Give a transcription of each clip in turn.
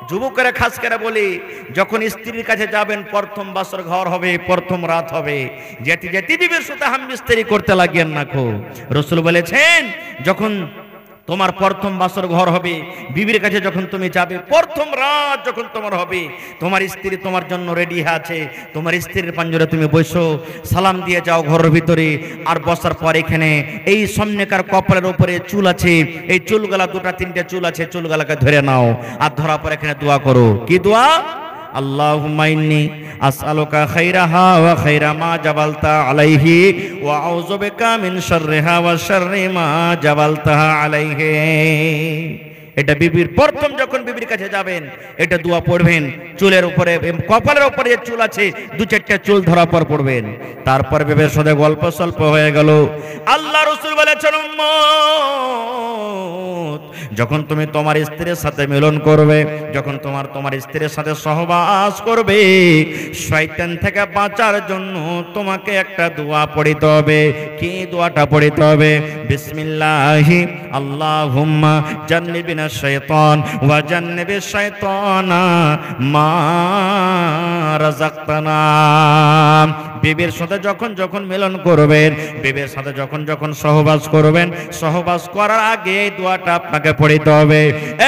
যুবকেরা খাস করে বলি, যখন স্ত্রীর কাছে যাবেন প্রথম বাসর ঘর হবে, প্রথম রাত হবে, যেতে যেতে বিবির সাথে হামবিস্তারি করতে লাগেন না খো। রাসূল বলেছেন যখন তোমার প্রথম বাসর ঘর হবে, বিবির কাছে যখন তুমি যাবে, প্রথম রাত যখন তোমার হবে, তোমার স্ত্রী তোমার জন্য রেডি আছে, তোমার স্ত্রীর পাঞ্জরে তুমি বসো, সালাম দিয়ে যাও ঘরের ভিতরে। আর বসার পর এখানে এই সামনেকার কপালের উপরে চুল আছে, এই চুলগুলা দুটা তিনটে চুল আছে, চুলগুলাকে ধরে নাও। আর ধরার পর এখানে দোয়া করো। কি দোয়া? আল্লাহুম্মা ইন্নী আসআলুকা খাইরাহা ওয়া খাইরা মা জাবালতা আলাইহি ওয়া আউযু বিকা মিন শাররিহা ওয়া শাররি মা জাবালতাহা আলাইহি। এটা বিবির প্রথম যখন বিবির কাছে যাবেন এটা দোয়া পড়বেন। চুলের উপরে, কপালের উপরে যে চুল আছে দু চারটা চুল ধরা পর পড়বেন। তারপর বিবির সাথে গল্প সল্প হয়ে গেল। আল্লাহ রাসূল বলেছেন, উম্মত যখন তুমি তোমার স্ত্রীর সাথে মিলন করবে, যখন তোমার স্ত্রীর সাথে সহবাস করবে, শয়তান থেকে বাঁচার জন্য তোমাকে একটা দোয়া পড়িতে হবে। কি দোয়াটা পড়িতে হবে? বিসমিল্লাহি আল্লাহুম্মা জান্নিবিনা শাইতান ওয়া জান্নিবিশ শাইতানা মা রাযাকতানা। বিবির সাথে যখন মিলন করবেন, বিবির সাথে যখন সহবাস করবেন, সহবাস করার আগে এই দোয়াটা আপনাকে পড়িতে হবে।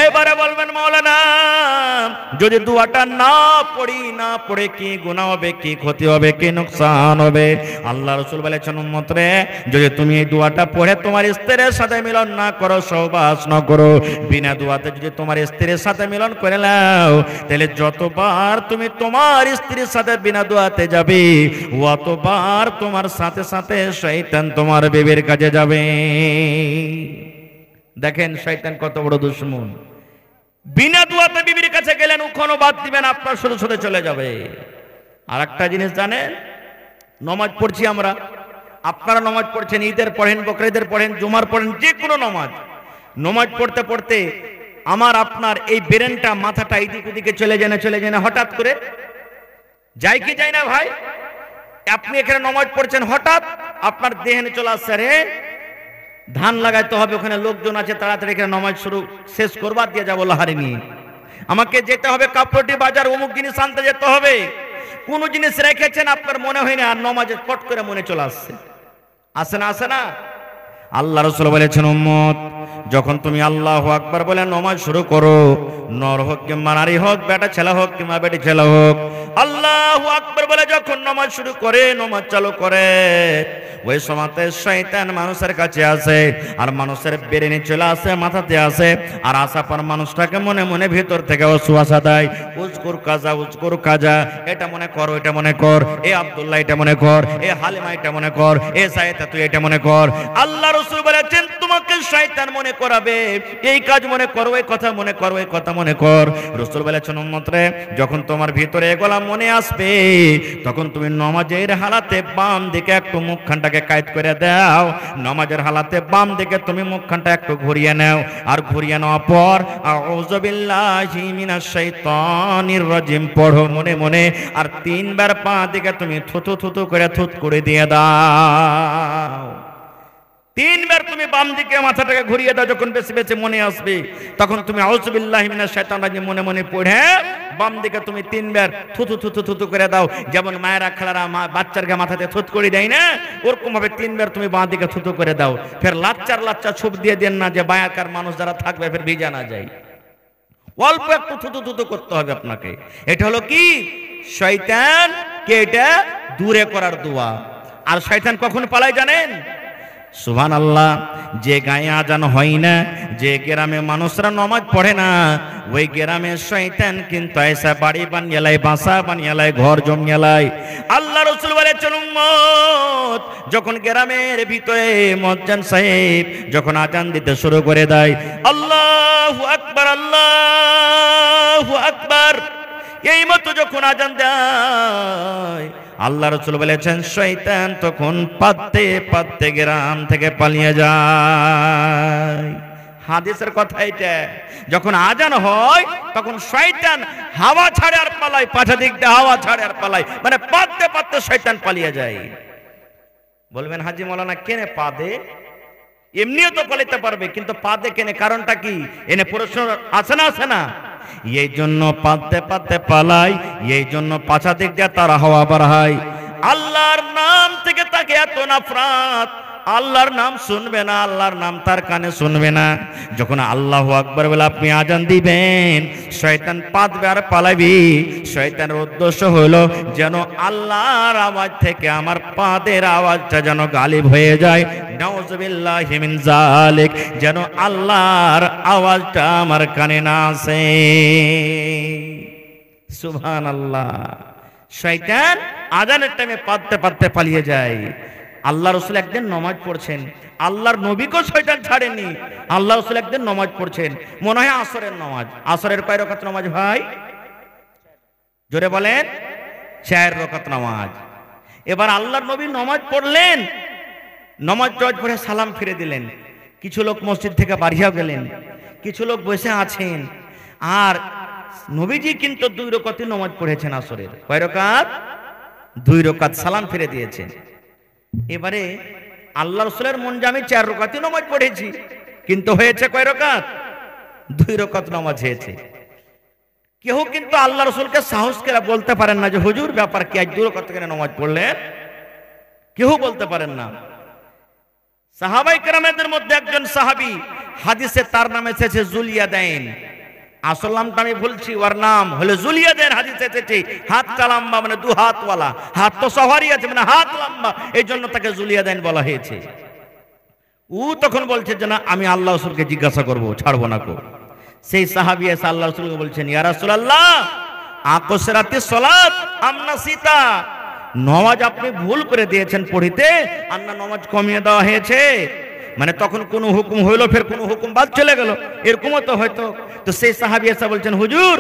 এবারে বলবেন, মাওলানা যদি দোয়াটা না পড়ে কি গুনাহ হবে, কি ক্ষতি হবে, কি নোকসান হবে? আল্লাহ রাসূল বলেছেন, উম্মত রে, যদি তুমি এই দোয়াটা পড়ে তোমার স্ত্রীর সাথে মিলন না করো, সহবাস না করো, বিনা দোয়াতে যদি তোমার স্ত্রীর সাথে মিলন করে নাও, তাহলে যতবার তুমি তোমার স্ত্রীর সাথে বিনা দোয়াতে যাবে, অতবার তোমার সাথে সাথে শয়তান তোমার বিবির কাছে যাবে। দেখেন শয়তান কত বড় দুশমন। বিনা দোয়াতে বিবির কাছে গেলেন, ওখানেও বাদ দিবেন, আপনার সাথে সাথে চলে যাবে। আর একটা জিনিস জানেন, নমাজ পড়ছি আমরা, আপনারা নমাজ পড়ছেন, ঈদের পড়েন, বকরিদের পড়েন, জুমার পড়েন, যে কোনো নমাজ পড়তে পড়তে আমার আপনার এই ব্রেনটা, মাথাটা এদিক ওদিকে চলে যায় না হঠাৎ করে? যায় কি যায় না ভাই? আপনি এখানে নমাজ পড়ছেন, হঠাৎ আপনার দেহেনে চলে আসছে, রে ধান লাগাইতে হবে, ওখানে লোকজন আছে, তাড়াতাড়ি এখানে নমাজ শেষ করবার দিয়ে যাবো লাহারি নিয়ে, আমাকে যেতে হবে কাপড়টি বাজার, অমুক জিনিস আনতে যেতে হবে। কোন জিনিস রেখেছেন আপনার মনে হয় না, আর নমাজের পট করে মনে চলে আসছে। আসে না? আল্লাহ রাসূল বলেছেন, উম্মত যখন তুমি আল্লাহু আকবার বলে নমাজ শুরু করো, নর হোক কিংবা নারী হোক, বেটা ছেলে হোক কিংবা বেটি ছেলে হোক, আল্লাহু আকবার বলে যখন নমাজ শুরু করে, নমাজ চালু করে, ওই সময়তে শয়তান মানুষের কাছে আসে, আর মানুষের ব্রেনে চলে আসে, মাথাতে আসে, আর আসার পর মানুষটাকে মনে মনে ভিতর থেকে ওয়াসওয়াসা দেয়, উজকুর কাজা, এটা মনে কর, এটা মনে কর, এ আব্দুল্লাহ এটা মনে কর, এ হালিমা এটা মনে কর, এ সাইয়েদা তুই এটা মনে কর। আল্লাহ রাসূল বলেছেন, তোমাকে শয়তান মনে করাবে, এই কাজ মনে কর, ওই কথা মনে কর, ওই কথা মনে কর। রাসূল বলেছেন, উম্মত রে, যখন তোমার ভিতরে এগুলা মনে আসবে, তখন তুমি নমাজের হালাতে বাম দিকে একটু মুখখানটাকে কায়েদ করে দাও, নমাজের হালাতে বাম দিকে তুমি মুখখানটা একটু ঘুরিয়ে নাও, আর ঘুরিয়ে নেওয়ার পর আউযু বিল্লাহি মিনাশ শাইতানির রাজিম পড়ো মনে মনে, আর তিনবার পা দিকে তুমি থুতু করে থুত করে দিয়ে দাও। তিনবার তুমি বাম দিকে মাথাটাকে ঘুরিয়ে দাও, যখন বেশি বেশি মনে আসবে, তখন তুমি আউযু বিল্লাহি মিনাশ শাইতানির রাজিম মনে মনে পড়ে বাম দিকে তুমি তিনবার থুতু করে দাও। যেমন মায়েরা খেলারা বাচ্চার গা মাথাতে থুত করে দেয় না, ওরকম ভাবে তিনবার তুমি বাঁ দিকে থুতু করে দাও। ফের লাচ্চা ছুপ দিয়ে দেন না, যে বায়াকার মানুষ যারা থাকবে ফের ভিজা না যায়, অল্প একটু থুতু করতে হবে আপনাকে। এটা হলো কি? শয়তান কে এটা দূরে করার দোয়া। আর শয়তান কখন পালায় জানেন? সুবহানাল্লাহ, যে গায়ে আজান হয় না, যে গ্রামে মানুষরা নামাজ পড়ে না, ওই গ্রামে শয়তান কিন্তু এসে বাড়ি বানিয়ে লাই, বাসা বানিয়ে লাই, ঘর জমিয়ে লাই। আল্লাহ রাসূল বলেছেন, উম্মত যখন গ্রামের ভিতরে মুয়াজ্জিন সাহেব যখন আজান দিতে শুরু করে দেয়, আল্লাহু আকবার, আল্লাহু আকবার, এই মতো যখন আজান দেয়, আল্লাহ রাসূল বলেছেন শয়তান তখন পাততে গ্রাম থেকে পালিয়ে যায়। হাদিসের কথা এটা। যখন আজান হয় তখন শয়তান হাওয়া ছাড়ে আর পালায়, পাছা দিক দিয়ে হাওয়া ছাড়ে আর পালায়, মানে পাততে শয়তান পালিয়ে যায়। বলবেন হাজী মাওলানা কেনে পাদে? এমনিও তো পালাতে পারবে, কিন্তু পাদে কেনে? কারণটা কি? এনে প্রশ্ন আছে না? এই জন্য পাততে পাততে পালাই, এই জন্য পাছা দিক দিয়ে তার হাওয়া বাড়ায়। আল্লাহর নাম থেকে তাকে এত নাফরাত, আল্লাহর নাম শুনবে না, আল্লাহর নাম তার কানে শুনবে না। যখন আল্লাহু আকবার বলে আপনি আজান দিবেন, শয়তান পাতবে আর পালাবি। শয়তানের উদ্দেশ্য হলো যেন আল্লাহর আওয়াজ থেকে আমার পাদের আওয়াজটা যেন গালিব হয়ে যায়। নাউযুবিল্লাহি মিন যালিক, যেন আল্লাহর আওয়াজটা আমার কানে না আসে। সুবহানাল্লাহ। শয়তান আজানের টাইমে পাততে পাততে পালিয়ে যায়। আল্লাহ রসুল একদিন নামাজ পড়ছেন, আল্লাহর নবীকেও শয়তান ছাড়েনি। আল্লাহ রসুল একদিন নামাজ পড়ছেন, মনে হয় আসরের নামাজ। আসরের কয় রাকাত নামাজ ভাই? জোরে বলেন। 4 রাকাত নামাজ। এবার আল্লাহর নবী নামাজ পড়লেন, নামাজ পড়ে সালাম ফিরে দিলেন। কিছু লোক মসজিদ থেকে বাড়িয়া গেলেন, কিছু লোক বসে আছেন। আর নবীজি কিন্তু 2 রাকাতই নামাজ পড়েছেন আসরের। কয় রাকাত? 2 রাকাত, সালাম ফিরে দিয়েছেন। এবারে আল্লাহ রসুলের মন যে আমি 4 রাকাতই নামাজ পড়েছি, কিন্তু হয়েছে কয় রাকাত? 2 রাকাত নামাজ হয়েছে। কেউ কিন্তু আল্লাহ রসুলকে সাহস করে বলতে পারেন না যে হুজুর ব্যাপার কি, আজ 2 রাকাত কেন নামাজ পড়লেন? কেউ বলতে পারেন না। সাহাবায়ে কেরামদের মধ্যে একজন সাহাবী, হাদিসে তার নাম এসেছে যুলিয়াদাইন। আসল নামটা আমি বলছি, ওর নাম হলো যুলিয়াদাইন। হাদিসে এসেছে হাতটা লম্বা, মানে 2 হাতওয়ালা। হাত তো সবারই আছে, মানে হাত লম্বা, এই জন্য তাকে যুলিয়াদাইন বলা হয়েছে। ও তখন বলছে যে না, আমি আল্লাহ রাসূলকে জিজ্ঞাসা করব, ছাড়বো না কো। সেই সাহাবী এসে আল্লাহ রাসূলকে বলছেন, ইয়া রাসূলুল্লাহ, আকসরাতিস সালাত আম নাসিতা, নামাজ আপনি ভুল করে দিয়েছেন পড়িতে, আর না নামাজ কমিয়ে দেওয়া হয়েছে? মানে তখন কোনো হুকুম হইলো, ফের কোনো হুকুম বাদ চলে গেল, এরকমও তো হয়তো। তো সেই সাহাবী এসে বলছেন, হুজুর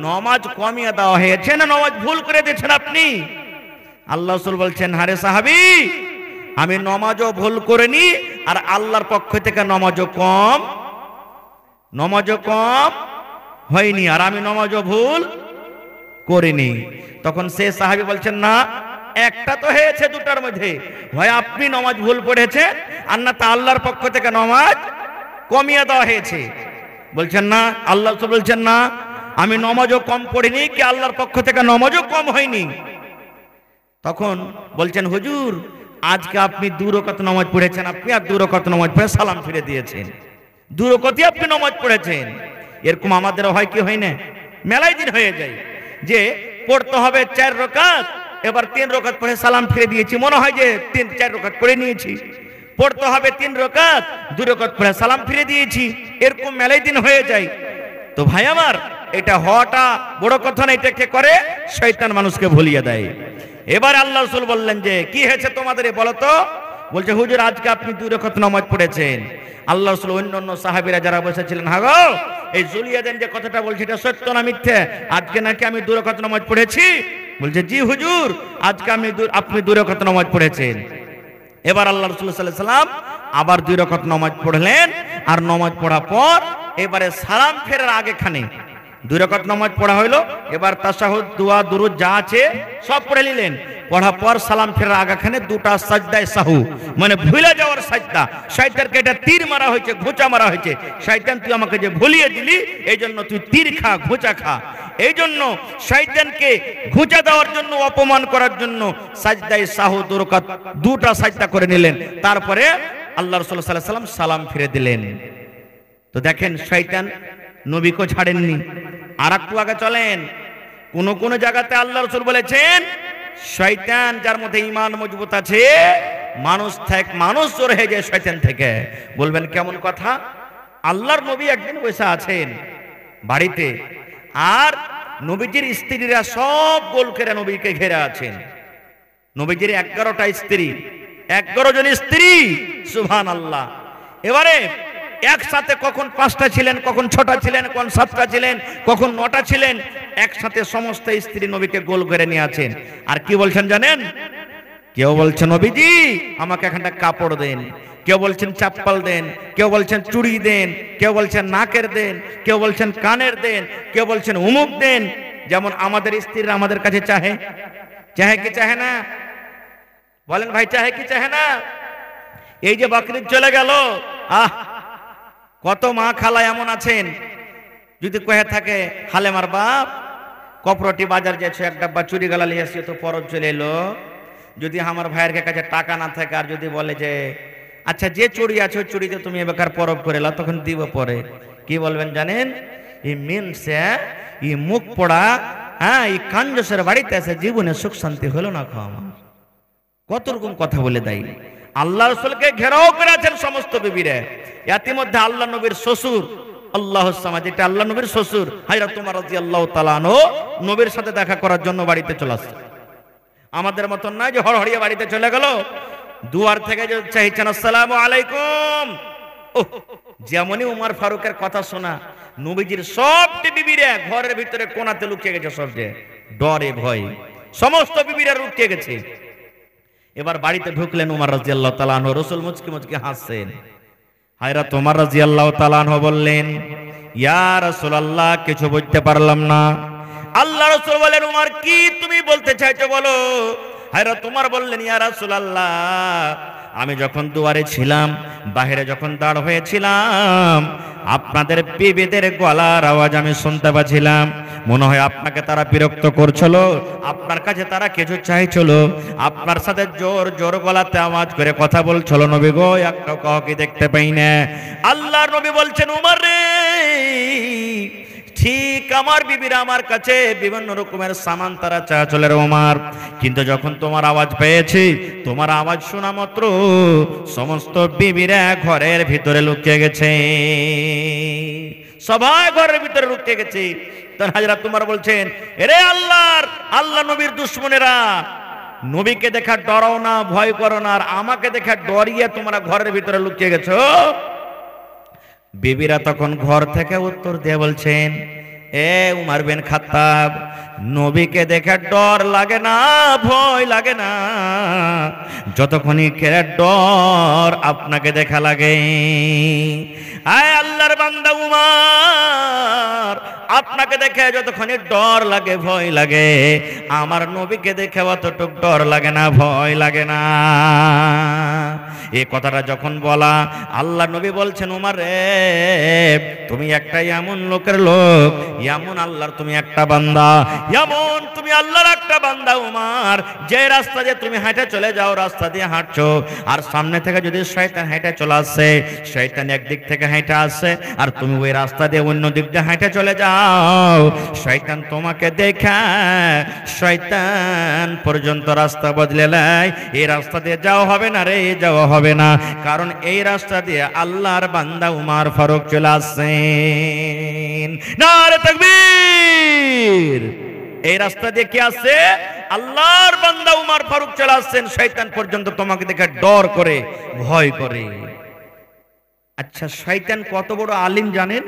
নামাজ কমিয়ে দেওয়া হয়েছে না নামাজ ভুল করে দিয়েছেন আপনি? আল্লাহ রাসূল বলছেন, আরে সাহাবী, আমি নামাজও ভুল করিনি, আর আল্লাহর পক্ষ থেকে নামাজও কম হয়নি, আর আমি নামাজও ভুল করিনি। তখন সে সাহাবী বলছেন, না, একটা তো হয়েছে দুটার মধ্যে, হয় আপনি নামাজ ভুল পড়েছেন, আর না তা আল্লাহর পক্ষ থেকে নামাজ কমিয়ে দেওয়া হয়েছে। বলছেন না, আল্লাহ রাসূল বলছেন না, আমি নামাজও কম পড়িনি, কি আল্লাহর পক্ষ থেকে নামাজও কম হয়নি। তখন বলছেন, হুজুর আজকে আপনি 2 রাকাত নামাজ পড়েছেন, আপনি আর 2 রাকাত নামাজ পড়ে সালাম ফিরে দিয়েছেন। 2 রাকাতই আপনি নামাজ পড়েছেন। এরকম আমাদের হয় কি হয় না? মেলাই দিন হয়ে যায় যে পড়তে হবে 4 রাকাত, এবার 3 রাকাত পড়ে সালাম ফিরে দিয়েছি, মনে হয় যে 4 রাকাত পড়ে নিয়েছি। পড়তে হবে 3 রাকাত, 2 রাকাত পড়ে সালাম ফিরে দিয়েছি, এরকম মেলাই দিন হয়ে যায়। তো ভাই আমার, এটা হওয়াটা বড় কথা না, এটাকে করে শয়তান মানুষকে ভুলিয়ে দেয়। এবার আল্লাহ রাসূল বললেন যে কি হয়েছে তোমাদের, বলো তো। বলছে, হুজুর আজকে আপনি 2 রাকাত নামাজ পড়েছেন। আল্লাহ রাসূল অন্যান্য সাহাবীরা যারা বসেছিলেন, হ্যাঁ গো, এই যুলিয়াদাইন যে কথাটা বলছে এটা সত্য না মিথ্যে? আজকে নাকি আমি 2 রাকাত নামাজ পড়েছি? বলছে, জি হুজুর, আজকে আপনি 2 রাকাত নামাজ পড়েছেন। এবার আল্লাহ রাসূল সাল্লাল্লাহু আলাইহি ওয়াসাল্লাম আবার 2 রাকাত নামাজ পড়লেন। আর নামাজ পড়ার পর এবারে সালাম ফেরার আগেখানে 2 রাকাত নামাজ পড়া হইলো। এবার তাশাহুদ, দোয়া, দুরুদ যা আছে সব পড়ে নিলেন। পড়ার পর সালাম ফেরার আগেখানে 2টা সাজদায়ে সাহু, মানে ভুলে যাওয়ার সাজদা। শয়তানকে এটা তীর মারা হয়েছে, ঘুচা মারা হয়েছে। শয়তান, তুই আমাকে যে ভুলিয়ে দিলি, এই জন্য তুই তীর খা, ঘুচা খা। এই জন্য শয়তানকে ঘুচা দেওয়ার জন্য, অপমান করার জন্য সাজদায়ে সাহু 2 রাকাত 2টা সাজদা করে নিলেন। তারপরে আল্লাহ রাসূল সাল্লাল্লাহু আলাইহি ওয়াসাল্লাম সালাম ফিরে দিলেন। তো দেখেন, শয়তান নবীকে ছাড়েননি। আর একটু আগে চলেন, কোন জায়গাতে আল্লাহ রাসূল বলেছেন, শয়তান যার মধ্যে ঈমান মজবুত আছে, মানুষ জোর হয়ে যায় শয়তান থেকে। বলবেন কেমন কথা? আল্লাহর নবী একদিন বসে আছেন বাড়িতে, আর নবীজির স্ত্রীরা সব গোল করে নবীকে ঘেরে আছেন। নবীজির 11টা স্ত্রী, 11 জন স্ত্রী, সুবহানাল্লাহ। এবারে একসাথে কখন 5টা ছিলেন, কখন 6টা ছিলেন, কখন 7টা ছিলেন, কখন 9টা ছিলেন, একসাথে সমস্ত স্ত্রী নবীকে গোল করে নিয়ে আছেন। আর কি বলছেন জানেন? কেউ বলছেন, নবীজি আমাকে একটা কাপড় দেন, কেউ বলছেন চাপ্পাল দেন, কেউ বলছেন চুড়ি দেন, কেউ বলছেন নাকের দেন, কেউ বলছেন কানের দেন, কেউ বলছেন উমুক দেন। যেমন আমাদের স্ত্রীরা আমাদের কাছে চাহে কি চাহে না? বলেন ভাই, চাহে কি চাহে না? এই যে বকরিদ চলে গেল, কত মা খালা এমন আছেন, যদি কহে থাকে হালেমার বাপ কপরটি বাজার যাচ্ছে এক ডাব্বা চুরি গালা লিয়ে আসছে তো পরব চলে এলো, যদি আমার ভাইয়ের কাছে টাকা না থাকে আর যদি বলে যে আচ্ছা যে চুরি আছে ওই চুরিতে তুমি এবার পরব করে এলো, তখন দিব পরে কি বলবেন জানেন? এই মিনসে এই মুখ পড়া, হ্যাঁ এই কাঞ্জসের বাড়িতে আছে জীবনে সুখ শান্তি হলো না খাওয়া। আমার কত রকম কথা বলে দেয়। আল্লাহ রাসূলকে ঘেরাও করে আছেন সমস্ত বিবিরে। ইতিমধ্যে আল্লাহ নবীর শ্বশুর আল্লাহু সামাদ, যেটা আল্লাহ নবীর শ্বশুর হযরত ওমর রাদিয়াল্লাহু তাআলা আনহু নবীর সাথে দেখা করার জন্য বাড়িতে চলে আসছে। আমাদের মতন নয় যে হড়হড়িয়ে বাড়িতে চলে গেল, দুয়ার থেকে যে চাইছেন আসসালামু আলাইকুম। যেমনই উমর ফারুকের কথা শোনা, নবীজির সবটি বিবিরা ঘরের ভিতরে কোণাতে লুকিয়ে গেছে, সব যে ডরে ভয় সমস্ত বিবিরা লুকিয়ে গেছে। এবার বাড়িতে ঢুকলেন ওমর রাদিয়াল্লাহু তাআলা আনহু, রাসূল মুচকি মুচকি হাসছেন। হযরত ওমর রাদিয়াল্লাহু তাআলা আনহু বললেন, ইয়া রাসূলুল্লাহ কিছু বুঝতে পারলাম না। আল্লাহ রাসূল বলেন, ওমর কি তুমি বলতে চাইছো বলো। হযরত ওমর বললেন, ইয়া রাসূলুল্লাহ আমি যখন দুয়ারে ছিলাম, বাহিরে যখন দাঁড় হয়েছিলাম, আপনাদের বিবিদের গলার আওয়াজ আমি শুনতে পাচ্ছিলাম। মনে হয় আপনাকে তারা বিরক্ত করছিল, আপনার কাছে তারা কিছু চাইছিল, আপনার সাথে জোর জোর গলাতে আওয়াজ করে কথা বলছিল। নবী গো একটা কাউকে দেখতে পাই না। আল্লাহর নবী বলছেন, উমর রে ঠিক আমার বিবিরা আমার কাছে বিভিন্ন রকমের সামান তারা চা চলে রে ওমর, কিন্তু যখন তোমার আওয়াজ পেয়েছি, তোমার আওয়াজ শোনা মাত্র সমস্ত বিবিরা ঘরের ভিতরে লুকিয়ে গেছে, সবাই ঘরের ভিতরে লুকিয়ে গেছে। তখন হযরত ওমর বলছেন, এরে আল্লাহ নবীর দুশমনেরা, নবীকে দেখা ডরাও না, ভয় করো না, আর আমাকে দেখা ডরিয়ে তোমরা ঘরের ভিতরে লুকিয়ে গেছো। বিবিরা তখন ঘর থেকে উত্তর দিয়ে বলছেন, এ উমর বিন খাত্তাব, নবীকে দেখে ডর লাগে না, ভয় লাগে না, যতক্ষণই কেড়ে ডর আপনাকে দেখা লাগে। আয় আল্লাহর বান্দা উমর, আপনাকে দেখে যতক্ষণই ডর লাগে, ভয় লাগে, আমার নবীকে দেখে অতটুক ডর লাগে না, ভয় লাগে না। এই কথাটা যখন বলা, আল্লাহ নবী বলছেন, উমর রে তুমি একটা এমন লোকের লোক, এমন আল্লাহর তুমি একটা বান্দা, এমন তুমি আল্লাহর একটা বান্দা উমর, যে রাস্তা দিয়ে তুমি হেঁটে চলে যাও, রাস্তা দিয়ে হাঁটছো, আর সামনে থেকে যদি শয়তান হেঁটে চলে আসে, শয়তান একদিক থেকে হেঁটে আসে, আর তুমি ওই রাস্তা দিয়ে অন্য দিক দিয়ে হেঁটে চলে যাও, শয়তান তোমাকে দেখে শয়তান পর্যন্ত রাস্তা বদলে নেয়। এই রাস্তা দিয়ে যাওয়া হবে না রে, যাওয়া হবে না, কারণ এই রাস্তা দিয়ে আল্লাহর বান্দা উমর ফারুক চলে আসেন। নারে তাকবীর! এই রাস্তা দিয়ে কি আসছে? আল্লাহর বান্দা উমর ফারুক চলে আসছেন, শয়তান পর্যন্ত তোমাকে দেখে ডর করে, ভয় করে। আচ্ছা শয়তান কত বড় আলিম জানেন?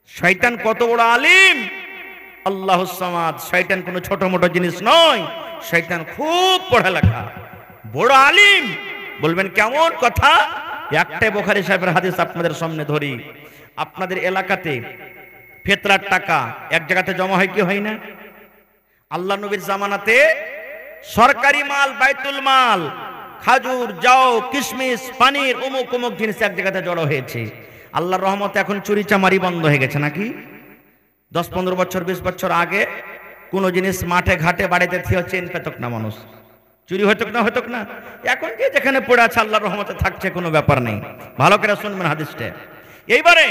শয়তান কত বড় আলিম! আল্লাহুস সামাদ। শয়তান কোনো ছোট মোটো জিনিস নয়, শয়তান খুব পড়ালেখা, বড় আলিম। বলবেন কেমন কথা? একটাই বুখারী সাহেবের হাদিস আপনাদের সামনে ধরি। আপনাদের এলাকাতে ফিতরার টাকা এক জায়গাতে জমা হয় কি হয় না? আল্লাহ নবীর জামানাতে সরকারি মাল, বাইতুল মাল, খাজুর, যাও, কিশমিশ, পানির, অমুক অমুক জিনিস এক জায়গাতে জড়ো হয়েছে। আল্লাহর রহমতে এখন চুরি চামারি বন্ধ হয়ে গেছে নাকি? 10-15 বছর 20 বছর আগে কোনো জিনিস মাঠে ঘাটে বাড়িতে থিয়ে চেন পেতক না মানুষ, চুরি হতো না। এখন যে যেখানে পড়ে আছে আল্লাহর রহমতে থাকছে, কোনো ব্যাপার নেই। ভালো করে শুনবেন হাদিসটা। এইবারে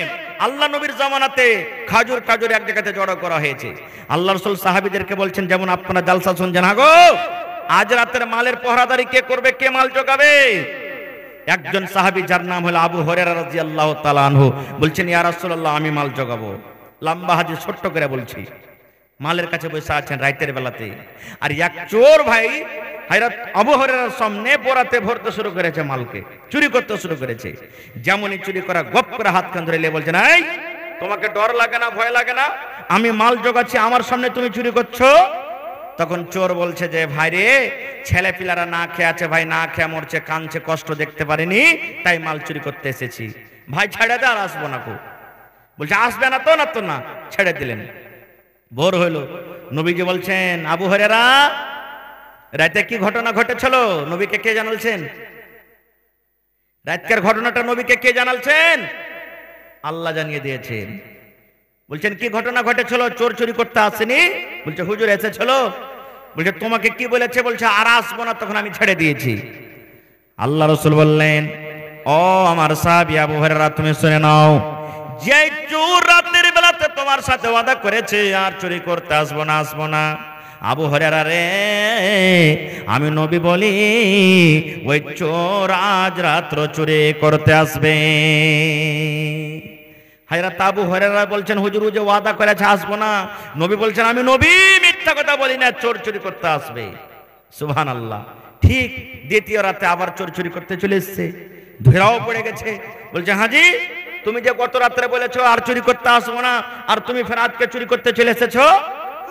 আল্লাহ নবীর জামানাতে খাজুর এক জায়গাতে জড়ো করা হয়েছে। আল্লাহ রাসূল সাহাবীদেরকে বলছেন, যেমন আপনারা জালসা শুনছেন, হাগো আজ রাতের মালের পহরাদারি কে করবে, কে মাল জোগাবে? একজন সাহাবী যার নাম হলো আবু হুরায়রা রাদিয়াল্লাহু তাআলা আনহু বলছেন, ইয়া রাসূলুল্লাহ আমি মাল জোগাবো। লম্বা হাদিস ছোট্ট করে বলছি। মালের কাছে বসে আছেন রাতের বেলাতে, আর এক চোর ভাই হযরত আবু হুরায়রার সামনে বোরাতে ভরতে শুরু করেছে, মালকে চুরি করতে শুরু করেছে। যেমনই চুরি করা, গপ করে হাত কান ধরে নিয়ে বলছেন, এই তোমাকে ডর লাগে না, ভয় লাগে না? আমি মাল জোগাচ্ছি, আমার সামনে তুমি চুরি করছো। তখন চোর বলছে যে, ভাই রে ছেলে পিলারা না খেয়ে আছে, ভাই না খেয়ে মরছে, কাঁদছে, কষ্ট দেখতে পারিনি, তাই মাল চুরি করতে এসেছি। ভাই ছেড়ে দে, আর আসবো না। বলছে আসবে না তো না, ছেড়ে দিলেন। ভোর হইল, নবীজি বলছেন, আবু হুরায়রা রাতে কি ঘটনা ঘটেছিল নবীকে কে জানালছেন? রাতকার ঘটনাটা নবীকে কে জানালছেন? আল্লাহ জানিয়ে দিয়েছেন। বলছেন কি ঘটনা ঘটেছিল? চোর চুরি করতে আসেনি? বলছে হুজুর এসেছিল। বলছে তোমাকে কি বলেছে? বলছে আর আসবো না, তখন আমি ছেড়ে দিয়েছি। আল্লাহ রাসূল বললেন, ও আমার সাহাবী আবু হুরায়রা, তুমি শুনে নাও, যে চোর রাতের বেলাতে তোমার সাথে ওয়াদা করেছে আর চুরি করতে আসবো না, আসবো না, আবু হুরায়রা রে, আমি নবী বলি ওই চোর আজ রাত্র চুরি করতে আসবে। হযরত আবু হুরায়রা বলছেন, হুজুর যে ওয়াদা করেছে আসবো না, নবী বলছেন আমি নবী মিথ্যা কথা বলি না, চোর চুরি করতে আসবে। সুবহানাল্লাহ। ঠিক দ্বিতীয় রাতে আবার চোর চুরি করতে চলে এসেছে, ধরাও পড়ে গেছে। বলছে হাজি, তুমি যে গত রাত্রে বলেছো আর চুরি করতে আসবো না, আর তুমি ফের আজকে চুরি করতে চলে এসেছো।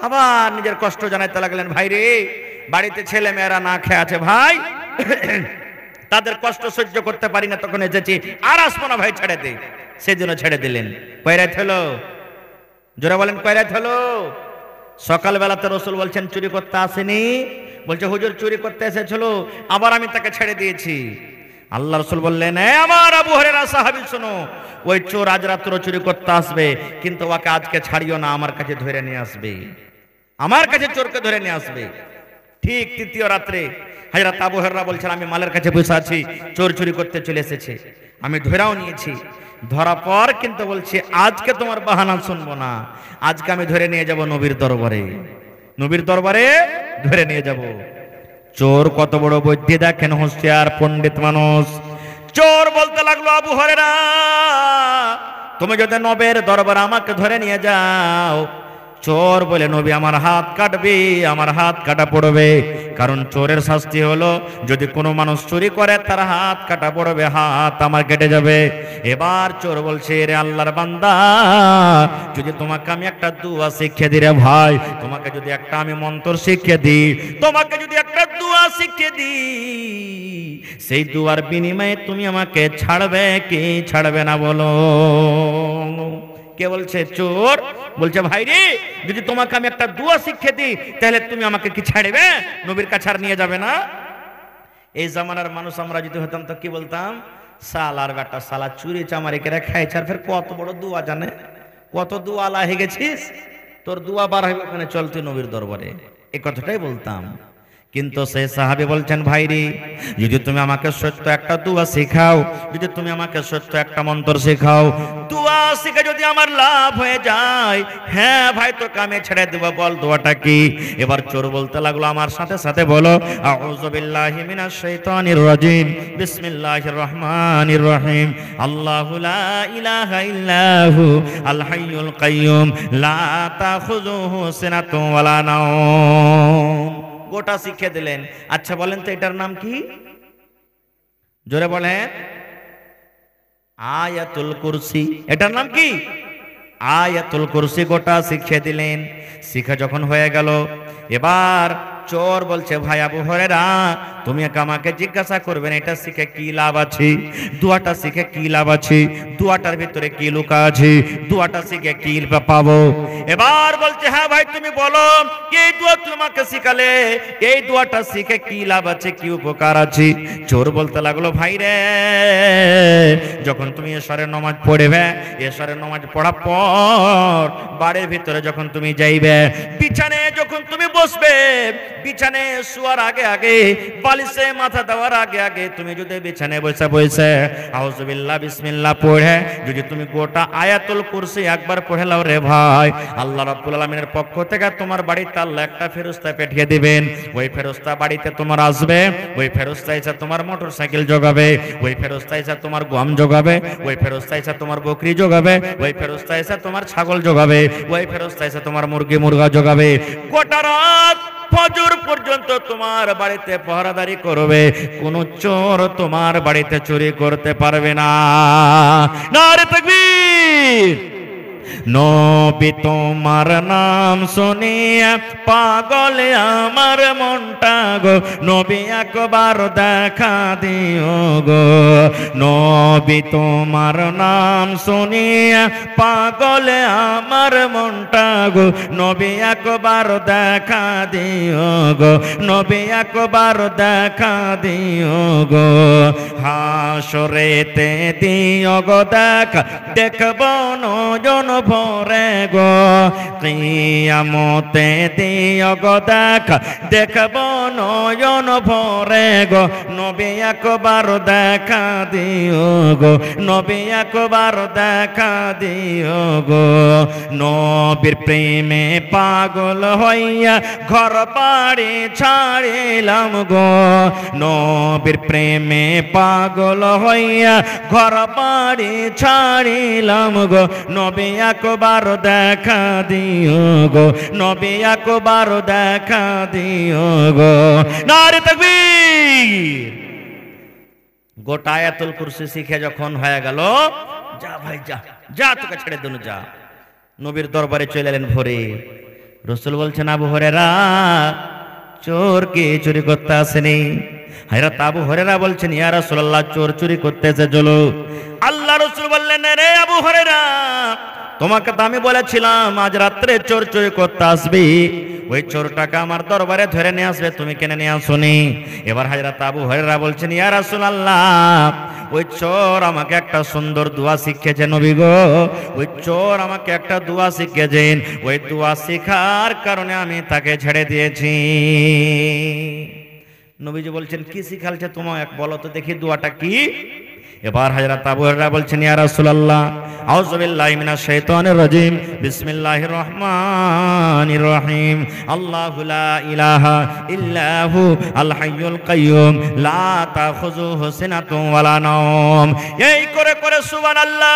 আবার নিজের কষ্ট জানাইতে লাগলেন, ভাই রে, বাড়িতে ছেলে মেয়েরা না খেয়ে আছে ভাই, তাদের কষ্ট সহ্য করতে পারি না, তখন এসেছি, আর আসবো না ভাই, ছেড়ে দে। সেজন্য ছেড়ে দিলেন। কয় রাত হলো? জোরে বলেন, কয় রাত হলো? সকালবেলাতে রাসূল বলছেন চুরি করতে আসেনি। বলছে হুজুর চুরি করতে এসেছিল, আবার আমি তাকে ছেড়ে দিয়েছি। আল্লাহ রাসূল বললেন, এ আমার আবু হুরায়রা সাহাবী শোনো, ওই চোর আজ রাত্র চুরি করতে আসবে, কিন্তু ওকে আজকে ছাড়িও না, আমার কাছে ধরে নিয়ে আসবে, আমার কাছে চোরকে ধরে নিয়ে আসবে। ঠিক তৃতীয় রাত্রে হযরত আবু হুরায়রা বলছেন, আমি মালের কাছে বসে আছি, চোর চুরি করতে চলে এসেছে, আমি ধরেও নিয়েছি। ধরা পর কিন্তু বলছি আজকে তোমার বাহানা শুনবো না, আজকে আমি ধরে নিয়ে যাব নবীর দরবারে, নবীর দরবারে ধরে নিয়ে যাব। চোর কত বড় বুদ্ধি দেখেন, হুঁশিয়ার পণ্ডিত মানুষ। চোর বলতে লাগলো, আবু হুরায়রা, তুমি যদি নবীর দরবারে আমাকে ধরে নিয়ে যাও। চোর বলে, নবী আমার হাত কাটবে, আমার হাত কাটা পড়বে, কারণ চোরের শাস্তি হলো যদি কোনো মানুষ চুরি করে তার হাত কাটা পড়বে, হাত আমার কেটে যাবে। এবার চোর বলছে, রে আল্লাহর বান্দা, যদি তোমাকে আমি একটা দুয়া শিখিয়ে দিই রে ভাই, তোমাকে যদি একটা আমি মন্ত্র শিখিয়ে দিই, তোমাকে যদি একটা দুয়া শিখিয়ে দিই, সেই দুয়ার বিনিময়ে তুমি আমাকে ছাড়বে কি ছাড়বে না বলো? কে বলছে? চোর বলছে, ভাই রে, যদি তোমাকে আমি একটা দুয়া শিখিয়ে দিই, তাহলে তুমি আমাকে কি ছাড়বে? নবীর কাছে আর নিয়ে যাবে না? এই জামানার মানুষ আমরা যদি হতাম তো কি বলতাম? সালার বেটা, সালা চুরি চামারি করে খাইছে, আর ফের কত বড় দুয়া জানে, কত দুয়া আলা হয়ে গেছিস, তোর দুয়া বার হবে ওখানে, চল তুই নবীর দরবারে, এই কথাটাই বলতাম। কিন্তু সেই সাহাবী বলছেন, ভাই রে, যদি তুমি আমাকে সত্য একটা দুয়া শেখাও, যদি তুমি আমাকে সত্য একটা মন্ত্র শেখাও, দুয়া শিখে যদি আমার লাভ হয়ে যায়, হ্যাঁ ভাই তোকে আমি ছেড়ে দেব, বল দোয়াটা কি? এবার চোর বলতে লাগলো, আমার সাথে সাথে বলো, আউযু বিল্লাহি মিনাশ শাইতানির রাজিম, বিসমিল্লাহির রহমানির রহিম, আল্লাহু লা ইলাহা ইল্লাহু আল হাইয়ুল কাইয়ুম লা তাখুযুহু সিনাতুন ওয়ালা নাওম। গোটা শিখিয়ে দিলেন। আচ্ছা বলেন তো এটার নাম কি? জোরে বলেন। আয়াতুল কুরসি। এটার নাম কি? আয়াতুল কুরসি গোটা শিখিয়ে দিলেন। শিখা যখন হয়ে গেল, এবার চোর বলছে, ভাই আবু হুরায়রা, তুমি আমাকে জিজ্ঞাসা করবেন এটা শিখে কি লাভ আছে, দুয়াটা শিখে কি লাভ আছে, দুয়াটার ভিতরে কি লুকা আছে, দুয়াটা শিখে কি পাবো? এবার বলছে, হ্যাঁ ভাই তুমি বলো, এই দুয়া তোমাকে শিখালে এই দুয়াটা শিখে কি লাভ আছে, কি উপকার আছে? চোর বলতে লাগলো, ভাই রে, যখন তুমি এশারের নামাজ পড়বে, এশারের নামাজ পড়ার পর বাড়ির ভিতরে যখন তুমি যাইবে, বিছানায় যখন তুমি বসবে, বিছানায় শোয়ার আগে আগে, বালিশে মাথা দেওয়ার আগে আগে, তুমি যদি বিছানায় বসে বসে আউযু বিল্লাহ বিসমিল্লাহ পড়ে যদি তুমি গোটা আয়াতুল কুরসি একবার পড়ে নাও রে ভাই, আল্লাহ রাব্বুল আলামিনের পক্ষ থেকে তোমার বাড়িতে আল্লাহ একটা ফেরেশতা পাঠিয়ে দিবেন। ওই ফেরেশতা বাড়িতে তোমার আসবে, ওই ফেরেশতা এসে তোমার মোটরসাইকেল জোগাবে, ওই ফেরেশতা এসে তোমার গম জোগাবে, ওই ফেরেশতা এসে তোমার বকরি জোগাবে, ওই ফেরেশতা এসে তোমার ছাগল জোগাবে, ওই ফেরেশতা এসে তোমার মুরগি মুরগা জোগাবে। গোটা রাত ফজর পর্যন্ত তোমার বাড়িতে পহরাদারি করবে, কোন চোর তোমার বাড়িতে চুরি করতে পারবে না। নারে তাকবীর। নবী তোমার নাম শুনিয়া পাগল আমার মনটা গো, নবী একবার দেখা দিও গো। নবী তোমার নাম শুনিয়া পাগল আমার মনটা গো, নবী একবার দেখা দিও গো, নবী একবার দেখা দিও গো। হাসরেতে দিও গো দেখা, দেখব নয়ন ভরে গো, কিয়ামতে দিও গো দেখা, দেখব নয়ন ভরে গো, নবী একবার দেখা দিও গো, নবী একবার দেখা দিও গো। নবীর প্রেমে পাগল হইয়া ঘর বাড়ি ছাড়িলাম গো, নবীর প্রেমে পাগল হইয়া ঘর বাড়ি ছাড়িলাম গো, নবী একবার দেখা দিও গো, নবী একবার দেখা দিও গো। নারে তাকবীর। গোটা আয়াতুল কুরসি শিখে যখন হয়ে গেল, যা ভাই যা, যা তোকে ছেড়ে দেন যা। নবীর দরবারে চলে এলেন ভোরে। রাসূল বলছেন, আবু হুরায়রা চোর কি চুরি করতে আসেনি? হযরত আবু হুরায়রা বলছেন, ইয়া রাসূলুল্লাহ চোর চুরি করতে এসে চলো। আল্লাহ রাসূল বললেন, রে আবু হুরায়রা, তোমাকে তো আমি বলেছিলাম আজ রাত্রে চোর চুরি করতে আসবি, ওই চোরটাকে আমার দরবারে ধরে নিয়ে আসবে, তুমি কেন নিয়ে আসোনি? এবার হযরত আবু হুরায়রা বলছেন, ইয়া রাসূলুল্লাহ ওই চোর আমাকে একটা সুন্দর দোয়া শিখিয়েছে নবী গো, ওই চোর আমাকে একটা দোয়া শিখিয়েছেন, ওই দোয়া শেখার কারণে আমি তাকে ছেড়ে দিয়েছি। নবীজি বলছেন, কি শিখালছে তোমায় বলো তো দেখি দোয়াটা কি? এবার হযরত আবু হুরায়রা বলছেন, ইয়া রাসূলুল্লাহ আউযু বিল্লাহি মিনাশ শাইতানির রাজীম, বিসমিল্লাহির রহমানির রহিম, আল্লাহু লা ইলাহা ইল্লাহু আল হাইয়ুল কাইয়্যুম লা তাখুযুহু সিনাতুন ওয়ালা নাওম। এই করে করে সুবহানাল্লাহ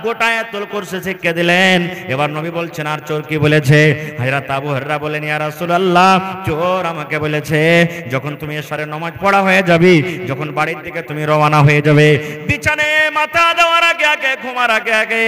গোটা আয়াতুল কুরসি শিক্ষা দিলেন। এবার নবী বলছেন, আর চোর কি বলেছে? হযরত আবু হুরায়রা বলেন, ইয়া রাসূলুল্লাহ চোর আমাকে বলেছে যখন তুমি এশারের নামাজ পড়া হয়ে যাবে, যখন বাড়ির দিকে তুমি রওনা হয়ে যাবে, বিছানায় মাথা দেওয়ার আগে আগে, ঘুমার আগে আগে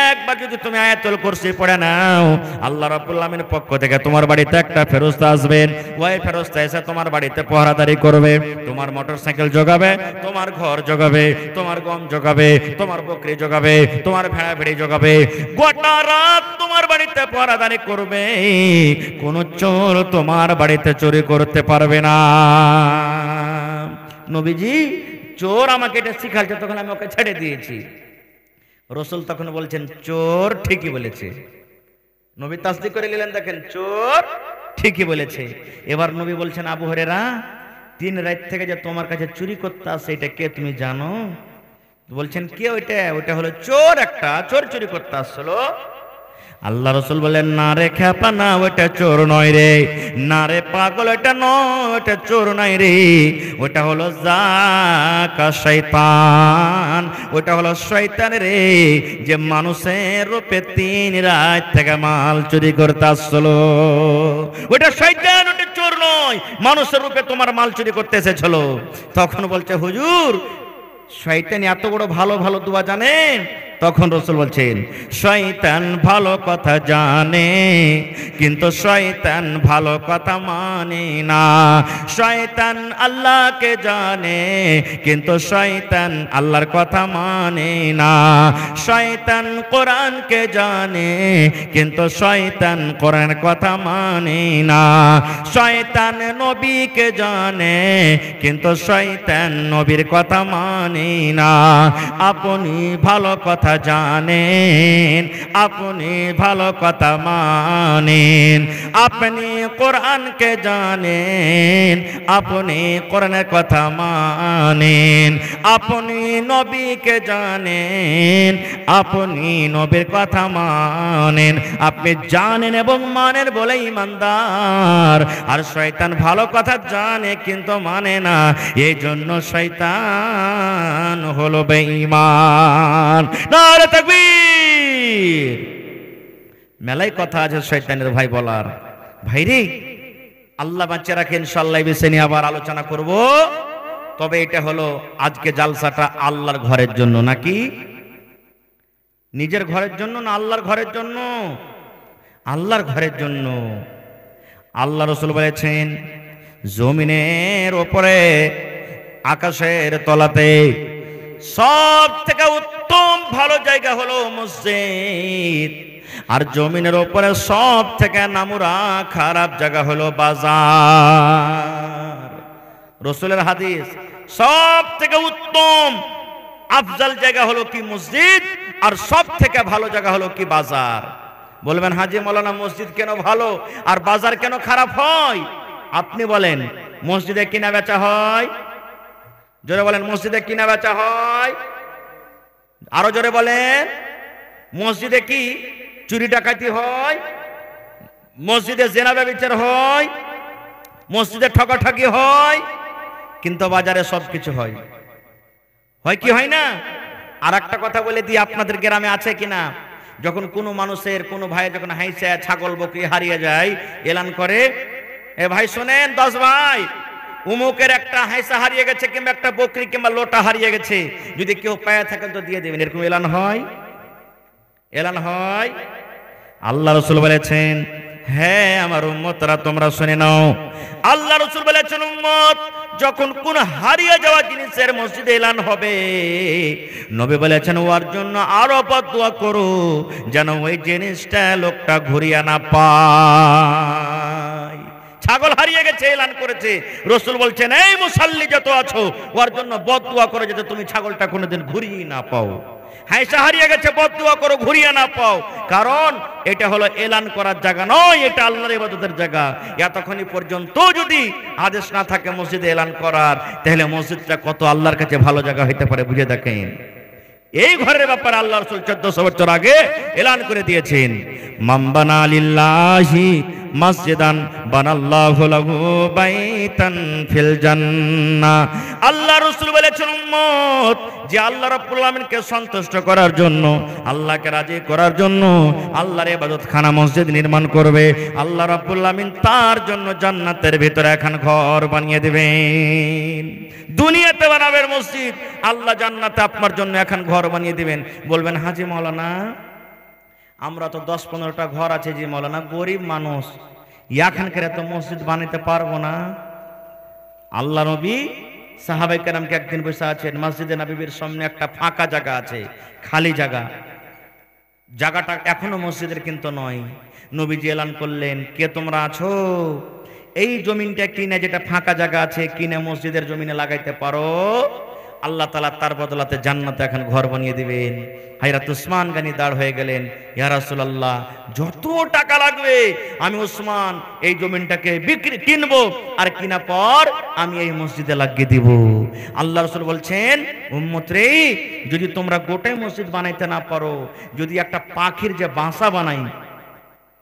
একবার যদি তুমি আয়াতুল কুরসি পড়ে নাও, আল্লাহ রাব্বুল আলামিনের পক্ষ থেকে তোমার বাড়িতে একটা ফেরেশতা আসবেন, ওই ফেরেশতা এসে তোমার বাড়িতে পাহারাদারি করবে, তোমার মোটরসাইকেল জোগাবে, তোমার ঘর জোগাবে, তোমার গম জোগাবে, তোমার বকরি জোগাবে, তোমার ভেড়া ভেড়ি জোগাবে, গোটা রাত তোমার বাড়িতে পাহারাদারি করবে, কোন চোর তোমার বাড়িতে চুরি করতে পারবে না। নবীজি চোর আমাকে এটা শিখাচ্ছে, তখন আমি ওকে ছেড়ে দিয়েছি। রাসূল তখন বলছেন, চোর ঠিকই বলেছে। নবী তাসদিক করে নিলেন, দেখেন চোর ঠিকই বলেছে। এবার নবী বলছেন, আবু হুরায়রা দিন রাত থেকে যে তোমার কাছে চুরি করতে আসে, এটা কে তুমি জানো? বলছেন, কে ওইটা? ওইটা হলো চোর, একটা চোর চুরি করতে আসলো। আল্লাহ রাসূল বলেন, না রে খেপা, না ওটা চোর নয় রে, না রে পাগল, ওটা নয়, ওটা চোর নয় রে, ওটা হলো জাকা শয়তান, ওটা হলো শয়তান রে, যে মানুষের রূপে 3 রাত থেকে মাল চুরি করতে আসলো। ওটা শয়তান, ওটা চোর নয়, মানুষের রূপে তোমার মাল চুরি করতে এসেছিল। তখন বলছে, হুজুর শয়তান এত বড় ভালো ভালো দোয়া জানেন? তখন রাসূল বলছেন, শয়তান ভালো কথা জানে কিন্তু শয়তান ভালো কথা মানে না, শয়তান আল্লাহকে জানে কিন্তু শয়তান আল্লাহর কথা মানে না, শয়তান কোরআনকে জানে কিন্তু শয়তান কোরআনের কথা মানে না, শয়তান নবীকে জানে কিন্তু শয়তান নবীর কথা মানে না। আপনি ভালো কথা জানেন, আপনি ভালো কথা মানেন, আপনি কোরআনকে জানেন, আপনি কোরআনের কথা মানেন, আপনি নবীকে জানেন, আপনি নবীর কথা মানেন, আপনি জানেন এবং মানেন বলে ঈমানদার। আর শয়তান ভালো কথা জানে কিন্তু মানে না, এই জন্য শয়তান হলো বেঈমান। নারে তাকবীর। মেলাই কথা আছে শয়তানের ভাই বলার। ভাইরে আল্লাহ বাঁচিয়ে রাখেন, ইনশাআল্লাহ এই বিষয় নিয়ে আবার আলোচনা করব। তবে এটা হলো আজকে জালসাটা আল্লাহর ঘরের জন্য, নাকি নিজের ঘরের জন্য না আল্লাহর ঘরের জন্য? আল্লাহর ঘরের জন্য। আল্লাহ রাসূল বলেছেন, জমিনের উপরে আকাশের তলাতে সব থেকে উত্তম ভালো জায়গা হলো মসজিদ, আর জমিনের উপরে সব থেকে নামুরা খারাপ জায়গা হলো বাজার। রাসূলের হাদিস, সব থেকে উত্তম আফজাল জায়গা হলো কি? মসজিদ। আর সব থেকে ভালো জায়গা হলো কি বাজার। বলবেন হাজি মাওলানা মসজিদ কেন ভালো আর বাজার কেন খারাপ হয়? আপনি বলেন, মসজিদে কিনা বেচা হয়? জোরে বলেন, মসজিদে কিনা বেচা হয়? আরো জোরে বলেন, মসজিদে কি চুরি ডাকাতি হয়? মসজিদে জেনা ব্যভিচার হয়? মসজিদে ঠকাঠকি হয়? কিন্তু বাজারে সবকিছু হয়। হয় কি হয় না? আর একটা কথা বলে দিই, আপনাদের গ্রামে আছে কিনা, যখন কোনো মানুষের কোনো ভাই যখন হাইসা ছাগল বকরি হারিয়ে যায়, এলান করে, এ ভাই শোনেন 10 ভাই, উমুকের একটা হাইসা হারিয়ে গেছে কিংবা একটা বকরি কিংবা লোটা হারিয়ে গেছে, যদি কেউ পায়ে থাকেন তো দিয়ে দেবেন। এরকম এলান হয়? এলান হয়? আল্লাহ রাসূল বলেছেন, হ্যাঁ আমার উম্মতরা তোমরা শুনে নাও, আল্লাহ রাসূল বলেছেন উম্মত যখন কোন হারিয়ে যাওয়া জিনিসের মসজিদে এলান হবে, নবী বলেছেন ওর জন্য আরো বদদুয়া করো যেন ওই জিনিসটা লোকটা ঘুরিয়ে না পায়। ছাগল হারিয়ে গেছে, এলান করেছে, রাসূল বলছেন এই মুসাল্লি যত আছো ওর জন্য বদদুয়া করো যাতে তুমি ছাগলটা কোনোদিন ঘুরিয়ে না পাও। হাইসা হারিয়ে গেছে, বদদুয়া করো ঘুরিয়ে না পাও, কারণ এটা হলো এলান করার জায়গা নয়, এটা আল্লাহর ইবাদতের জায়গা। এতক্ষণই পর্যন্ত যদি আদেশ না থাকে মসজিদে এলান করার, তাহলে মসজিদটা কত আল্লাহর কাছে ভালো জায়গা হইতে পারে বুঝে দেখেন। এই ঘরের ব্যাপারে আল্লাহ রাসূল 1400 বছর আগে এলান করে দিয়েছেন, মামবানা লিল্লাহি মসজিদান বানাল্লাহু লাহু বাইতান ফিল জান্নাহ। আল্লাহ রাসূল বলেছেন উম্মত যে আল্লাহ রাব্বুল আলামিনকে সন্তুষ্ট করার জন্য, আল্লাহকে রাজি করার জন্য আল্লাহর ইবাদতখানা মসজিদ নির্মাণ করবে, আল্লাহ রাব্বুল আলামিন তার জন্য জান্নাতের ভিতরে এখন ঘর বানিয়ে দিবেন। দুনিয়াতে বানাবেন মসজিদ, আল্লাহ জান্নাতে আপনার জন্য এখন ঘর বানিয়ে দিবেন। বলবেন হাজি মাওলানা আমরা তো 10-15টা ঘর আছে, যে মাওলানা গরিব মানুষ, এখানকার তো মসজিদ বানাতে পারবো না। আল্লাহ নবী সাহাবায়ে কেরামকে একদিন বসে আছেন, মসজিদে নববীর সামনে একটা ফাঁকা জায়গা আছে, খালি জায়গা, জায়গাটা এখনো মসজিদের কিন্তু নয়। নবীজি এলান করলেন, কে তোমরা আছো এই জমিনটা কিনে, যেটা ফাঁকা জায়গা আছে কিনে মসজিদের জমিনে লাগাইতে পারো, আল্লাহ তাআলা তার বদলাতে জান্নাতে এখন ঘর বানিয়ে দিবেন। হযরত উসমান গনি দাঁড় হয়ে গেলেন, ইয়া রাসূলুল্লাহ যত টাকা লাগবে আমি উসমান এই জমিনটাকে কিনবো, আর কিনা পর আমি এই মসজিদে লাগিয়ে দিব। আল্লাহ রাসূল বলছেন উম্মত রে, যদি তোমরা গোটাই মসজিদ বানাইতে না পারো, যদি একটা পাখির যে বাসা বানাই,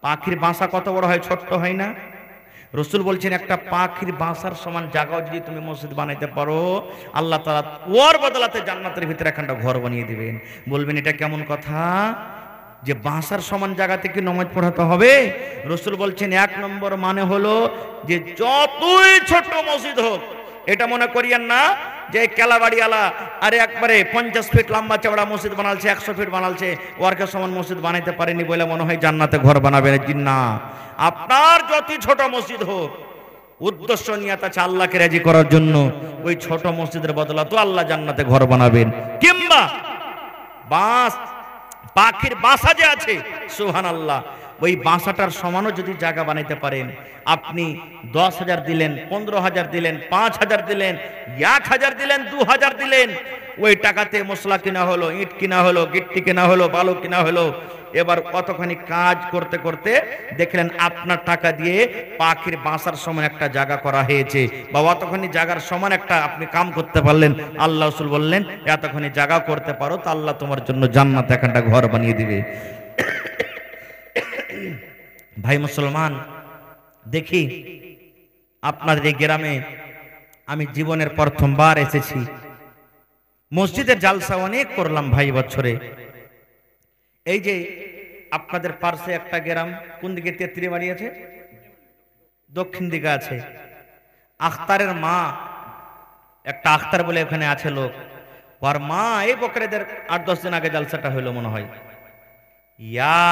পাখির বাসা কত বড় হয়, ছোট্ট হয় না? রাসূল বলছেন একটা পাখির বাসার সমান জায়গাও যদি তুমি মসজিদ বানাইতে পারো, আল্লাহ তাআলা ওর বদলাতে জান্নাতের ভিতরে একটা ঘর বানিয়ে দিবেন। বলবেন এটা কেমন কথা, যে বাসার সমান জায়গাতে কি নামাজ পড়াতে হবে? রাসূল বলছেন 1 নম্বর মানে হলো যে যতই ছোট মসজিদ হোক, এটা মনে করিয়েন না যে কেলাবাড়িওয়ালা আরে একবারে 50 ফিট লম্বা চওড়া মসজিদ বানালছে, 100 ফিট বানালছে, ওরকে সমান মসজিদ বানাইতে পারেনি বলে মনে হয় জান্নাতে ঘর বানাবে না। আপনার যতই ছোট মসজিদ হোক, উদ্দেশ্য নিয়ত আছে আল্লাহকে রাজি করার জন্য, ওই ছোট মসজিদের বদলা তো আল্লাহ জান্নাতে ঘর বানাবেন। কিংবা বাস, পাখির বাসা যে আছে সুবহানাল্লাহ, ওই বাসাটার সমানও যদি জায়গা বানাইতে পারেন, আপনি 10,000 দিলেন, 15,000 দিলেন, 5,000 দিলেন, 1,000 দিলেন, 2,000 দিলেন, ওই টাকাতে মশলা কিনা হলো, ইট কিনা হলো, গিট্টি কিনা হলো, বালু কিনা হলো। এবার কতখানি কাজ করতে করতে দেখলেন আপনার টাকা দিয়ে পাখির বাসার সমান একটা জায়গা করা হয়েছে, বা অতখানি জায়গার সমান একটা আপনি কাম করতে পারলেন। আল্লাহ রাসূল বললেন এতখানি জায়গা করতে পারো তো আল্লাহ তোমার জন্য জান্নাতে একটা ঘর বানিয়ে দিবে। ভাই মুসলমান, দেখি আপনাদের এই গ্রামে আমি জীবনের প্রথমবার এসেছি, মসজিদের জালসা অনেক করলাম ভাই বছরে। এই যে আপনাদের পাশে একটা গ্রাম, কোন দিকে তেত্রি বাড়ি আছে, দক্ষিণ দিকে আছে, আখতারের মা, একটা আখতার বলে ওখানে আছে লোক, ওর মা এই বকরেদের 8-10 দিন আগে জালসাটা হইলো মনে হয়,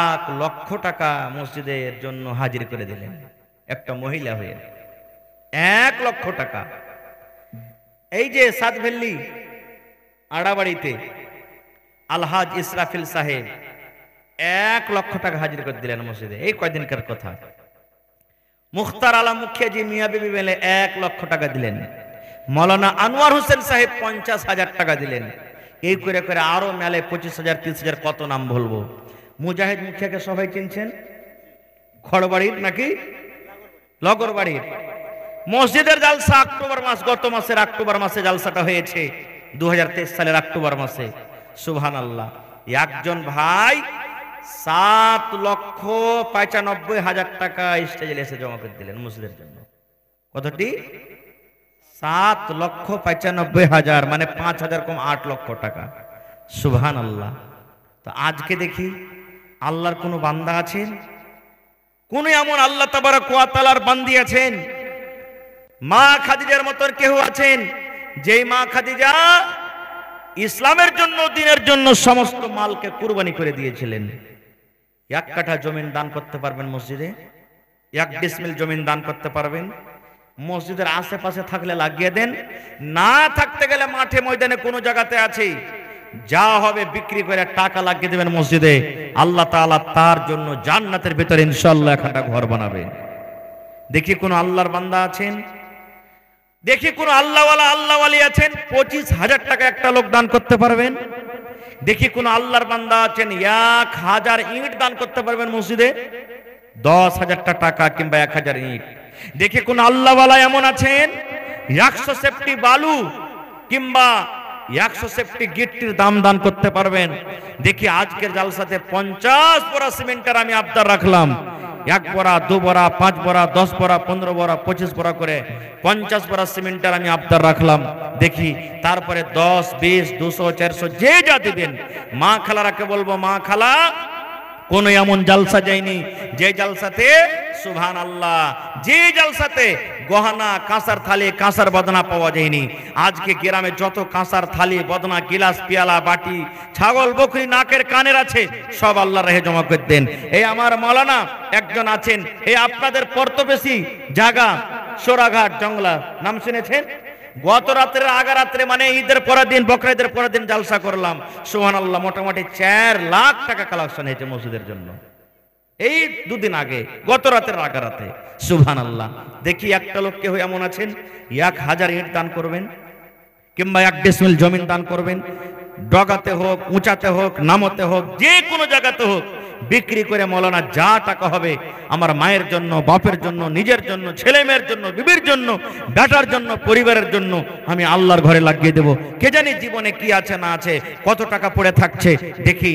1 লক্ষ টাকা মসজিদের জন্য হাজির করে দিলেন, একটা মহিলা হয়ে 1 লক্ষ টাকা। এই যে সাতভেল্লি আড়াবাড়িতে আলহাজ ইসরাফিল সাহেব 1 লক্ষ টাকা হাজির করে দিলেন মসজিদে, এই কয়দিনকার কথা। মুখতার আলম মুখিয়াজি মিয়া বিবি মেলে 1 লক্ষ টাকা দিলেন। মৌলানা আনোয়ার হোসেন সাহেব 50,000 টাকা দিলেন। এই করে করে আরো মেলে 25,000 30,000 কত নাম বলবো। মুজাহিদ মুখিয়াকে সবাই চিনছেন, খড়বাড়ির নাকি লগরবাড়ির মসজিদের জালসা অক্টোবর মাস, গত মাসের অক্টোবর মাসে জালসাটা হয়েছে 2023 সালের অক্টোবর মাসে। সুবহানাল্লাহ, একজন ভাই 7,95,000 টাকা স্টেজে এসে জমা করে দিলেন মসজিদের জন্য। কতটি? 7,95,000, মানে 5,000 কম 8 লক্ষ টাকা। সুবহানাল্লাহ। তো আজকে দেখি আল্লাহর কোন বান্দা আছেন, কোন এমন আল্লাহ তাবারক ওয়া তাআলার বান্দি আছেন, মা খাদিজার মতো কেউ আছেন যেই মা খাদিজা ইসলামের জন্য, দ্বীনের জন্য সমস্ত মালকে কুরবানি করে দিয়েছিলেন। 1 কাঠা জমিন দান করতে পারবেন মসজিদে, 1 ডিসমিল জমিন দান করতে পারবেন। মসজিদের আশেপাশে থাকলে লাগিয়ে দেন, না থাকতে গেলে মাঠে ময়দানে কোনো জায়গাতে আছে, যা হবে বিক্রি করে টাকা লাগিয়ে দেবেন মসজিদে। আল্লাহ তাআলা তার জন্য জান্নাতের ভিতরে ইনশাআল্লাহ একটা ঘর বানাবেন। দেখি কোন আল্লাহর বান্দা আছেন, দেখি কোন আল্লাহওয়ালি আছেন 25,000 টাকা একটা লোক দান করতে পারবেন। দেখি কোন আল্লাহর বান্দা আছেন 1,000 ইট দান করতে পারবেন মসজিদে, 10,000 টাকা কিংবা 1,000 ইট। দেখি কোন আল্লাহওয়ালা এমন আছেন 100 সেফটি বালু কিংবা 100 সেফটি গিট্টির দান করতে পারবেন। দেখি আজকের জালসাতে 50 বড়া সিমেন্টের আমি আবদার রাখলাম, 1 বড়া 2 বড়া 5 বড়া 10 বড়া 15 বড়া 25 বড়া করে 50 বড়া সিমেন্টের আমি আবদার রাখলাম। দেখি তারপরে 10 20 200 400 যে যা দিবেন। মা খালারাকে বলবো, মা খালা কোন এমন জালসা যায়নি যে জালসাতে সুবহানাল্লাহ, যে জালসাতে গহনা কাঁসার থালি কাঁসার বদনা পাওয়া যায়নি। আজকে গ্রামে যত কাঁসার থালি বদনা গিলাস পিয়ালা বাটি ছাগল বকরি নাকের কানের আছে, সব আল্লাহর রাহে জমা করে দেন। এই আমার মাওলানা একজন আছেন, এই আপনাদের প্রতিবেশী জায়গা সোরাঘাট জংলা, নাম শুনেছেন? গত রাত্রে আগা রাত্রে মানে ঈদের পরের দিন, বকরা ঈদের পরের দিন জালসা করলাম। সুবহানাল্লাহ, মোটামুটি 4 লাখ টাকা কালেকশন হয়েছে মসজিদের জন্য, এই 2 দিন আগে, গত রাতের আগা রাতে। সুবহানাল্লাহ। দেখি একটা লোক কেউ এমন আছেন 1,000 ইট দান করবেন কিংবা 1 ডিসমিল জমিন দান করবেন। ডগাতে হোক, উঁচাতে হোক, নামতে হোক, যে কোনো জায়গাতে হোক, বিক্রি করে মৌলানা যা টাকা হবে আমার মায়ের জন্য, বাপের জন্য, নিজের জন্য, ছেলে মেয়ের জন্য, বিবির জন্য, বেটার জন্য, পরিবারের জন্য আমি আল্লাহর ঘরে লাগিয়ে দেব। কে জানি জীবনে কি আছে না আছে, কত টাকা পড়ে থাকছে। দেখি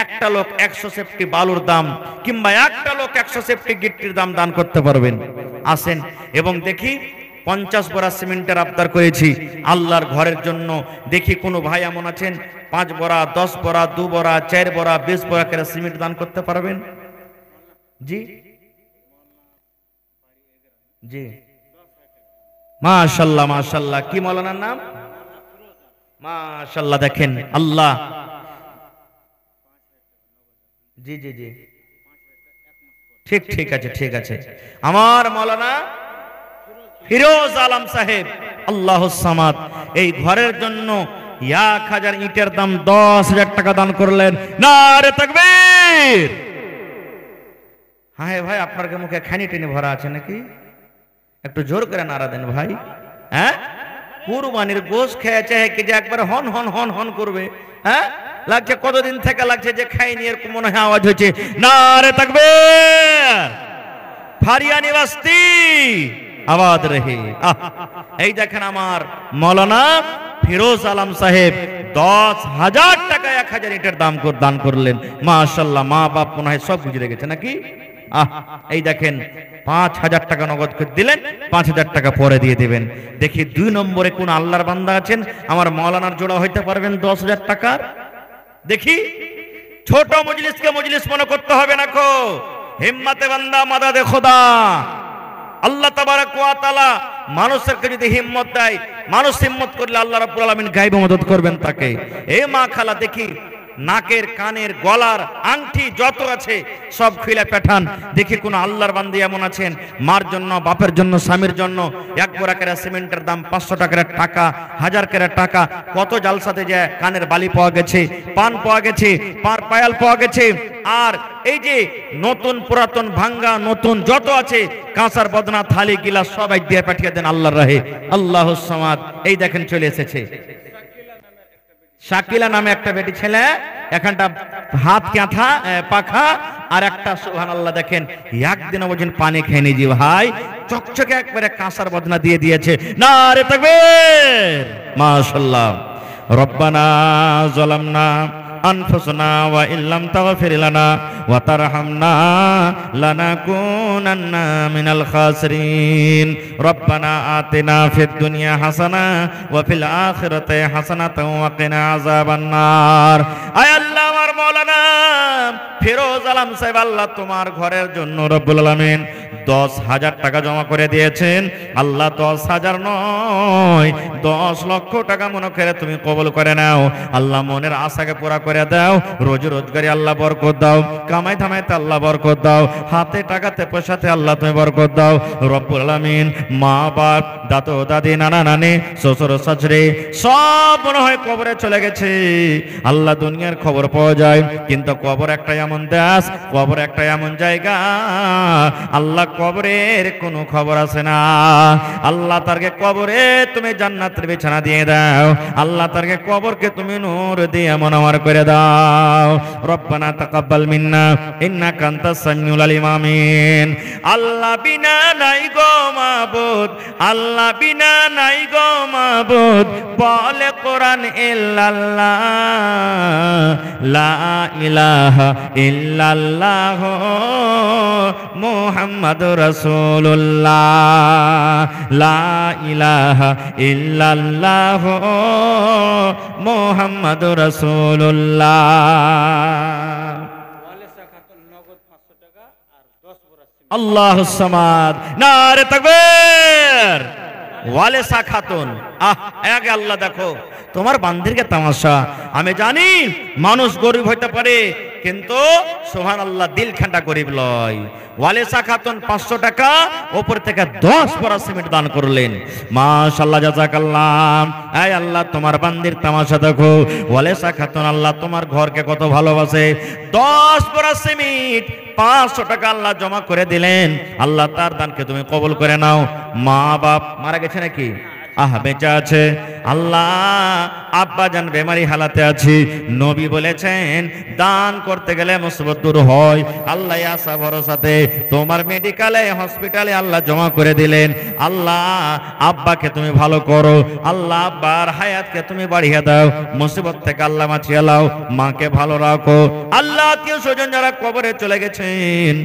একটা লোক 100 সেফটি বালুর দাম কিংবা একটা লোক 100 সেফটি গিট্টির দাম দান করতে পারবেন, আসেন। এবং দেখি 50 বড়া সিমেন্টের আবদার করেছি আল্লাহর ঘরের জন্য। দেখি কোনো ভাই এমন আছেন 5 বড়া 10 বড়া 2 বড়া 4 বড়া 20 বড়া করে সিমেন্ট দান করতে পারবেন? জি জি, মাশাআল্লাহ মাশাআল্লাহ। কি মাওলানার নাম? মাশাআল্লাহ। দেখেন আল্লাহ, জি জি জি, ঠিক ঠিক আছে ঠিক আছে। আমার মাওলানা ফিরোজ আলম সাহেব আল্লাহুস সামাদ এই ঘরের জন্য 1,000 ইটের দাম 10,000 টাকা দান করলেন। নারে তাকবীর। হ্যাঁ ভাই, আপনার মুখে খানি টেনে ভরা আছে নাকি? একটু জোর করে নারা দেন ভাই। হ্যাঁ, কুরবানির গোশ খেয়েছে কি যে একবার হন হন হন হন করবে? হ্যাঁ, লাগছে কতদিন থেকে লাগছে যে খাইনি, এরকম মনে হয় আওয়াজ হয়েছে। নারে তাকবীর। ফারিয়ানি বস্তি আবাদ রহে। এই দেখেন আমার মাওলানা ফিরোজ আলম সাহেব 10,000 টাকা 1,000 ইটের দান করলেন। মাশাআল্লাহ, মা বাপ মনে হয় সব গুজরে গেছে নাকি? এই দেখেন 5,000 টাকা নগদ করে দিলেন, 5,000 টাকা পরে দিয়ে দিবেন। দেখি 2 নম্বরে কোন আল্লাহর বান্দা আছেন আমার মাওলানার জোড়া হইতে পারবেন 10,000 টাকার? দেখি ছোট মজলিসকে মজলিস মনে করতে হবে না কো, হিম্মতে বান্দা মাদাদে খোদা। আল্লাহ তাবারক ওয়া তাআলা মানুষকে যদি হিম্মত দেয়, মানুষ হিম্মত করলে আল্লাহ রাব্বুল আলামিন গায়বে মদদ করবেন তাকে। এ মা খালা, দেখি নাকের কানের গলার আংটি যত আছে সব খুলে পাঠান। দেখি কোন আল্লাহর বান্দি এমন আছেন মার জন্য, বাপের জন্য, স্বামীর জন্য 1 বড়া করে সিমেন্টের দাম 500 টাকার টাকা, 1000 করে টাকা। কত জালসাতে যায় কানের বালি পাওয়া গেছে, পান পাওয়া গেছে, পার পায়াল পাওয়া গেছে। আর এই যে নতুন পুরাতন ভাঙ্গা নতুন যত আছে কাঁসার বদনা থালি গিলাস সবাই দিয়ে পাঠিয়ে দেন আল্লাহর রাহে। আল্লাহুস সামাদ। এই দেখেন চলে এসেছে শাকিলা নামে একটা বেটি ছেলে, এখানটা হাত ক্যাথা পাখা, আর একটা সুবহানাল্লাহ দেখেন একদিনও বলছেন পানি খেয়ে নিজি ভাই, চকচকে একবারে কাঁসার বদনা দিয়ে দিয়েছে। নারে তাকবীর, মাশাআল্লাহ। রব্বানা যালামনা আনফুসানা ওয়া ইল্লাম তাগফির লানা ওয়া তারহামনা লানাকুনান্না মিনাল খাসিরিন। রব্বানা আতিনা ফিদ দুনিয়া হাসানা ওয়া ফিল আখিরাতি হাসানাতাও ওয়া কিনা আযাবান নার। আয় আল্লাহ আমার মাওলানা ফিরোজ আলম সাহেব, আল্লাহ তোমার ঘরের জন্য রব্বুল আলামিন 10,000 টাকা জমা করে দিয়েছেন। আল্লাহ 10,000 নয় 10 লক্ষ টাকা মনে করে তুমি কবুল করে নাও। আল্লাহ মনের আশাকে পুরা করে দাও, রোজি রোজগারে আল্লাহ বরকত দাও, কামাই ধামাইতে আল্লাহ বরকত দাও, হাতে টাকাতে পয়সাতে আল্লাহ তুমি বরকত দাও রব্বুল আলামিন। মা বাপ, দাদু দাদি, নানা নানি, শ্বশুর শাশুড়ি সব মনে হয় কবরে চলে গেছে। আল্লাহ দুনিয়ার খবর পাওয়া যায়, কিন্তু কবর একটা এমন দেশ, কবর একটা এমন জায়গা, আল্লাহ কবরের কোনো খবর আছে না। আল্লাহ তারকে কবরে তুমি জান্নাতের বিছানা দিয়ে দাও, আল্লাহ তারকে কবরকে তুমি নূর দিয়ে মনোহর করে দাও। রব্বানা তাকাব্বাল মিন্না ইন্নাকা আনতাস সামিউল আলিম, আমিন। আল্লাহ বিনা নাই গো মাবুদ, আল্লাহ বিনা নাই গো মাবুদ, বলে কোরআন ইল্লাল্লাহ, লা ইলাহা ইল্লাল্লাহ মুহাম্মাদুর রাসূলুল্লাহ, লা ইলাহা ইল্লাল্লাহ মুহাম্মাদুর রাসূলুল্লাহ। আল্লাহুস সামাদ, নারে তাকবীর। ওয়ালেসা খাতুন, আগে আল্লাহ দেখো তোমার বান্দিরকে তামাশা। আমি জানি মানুষ গরিব হইতে পারে, কিন্তু সুবহানাল্লাহ দিল ঠান্ডা গরিব লয়। ওয়ালেসা খাতুন 500 টাকা উপর থেকে 10 বড়া সিমেন্ট দান করলেন। মাশাআল্লাহ, জাযাকাল্লাহ। আয় আল্লাহ তোমার বান্দির তামাশা দেখো। ওয়ালেসা খাতুন আল্লাহ তোমার ঘরকে কত ভালোবাসে। 10 বড়া সিমেন্ট 500 টাকা আল্লাহ জমা করে দিলেন। আল্লাহ তার দানকে তুমি কবুল করে নাও। মা বাপ মারা গেছে নাকি? বেঁচে আছে। আল্লাহ আব্বা জান বেমারি হালাতে আছি, নবী বলেছেন দান করতে গেলে মুসিবত দূর হয়। আল্লাহ আশা ভরসাতে তোমার মেডিকেলে হসপিটালে আল্লাহ জমা করে দিলেন। আল্লাহ আব্বাকে তুমি ভালো করো, আল্লাহ আব্বার হায়াতকে তুমি বাড়িয়ে দাও, মুসিবত থেকে আল্লাহ বাঁচিয়ে লাও, মাকে ভালো রাখো। আল্লাহ আত্মীয় স্বজন যারা কবরে চলে গেছেন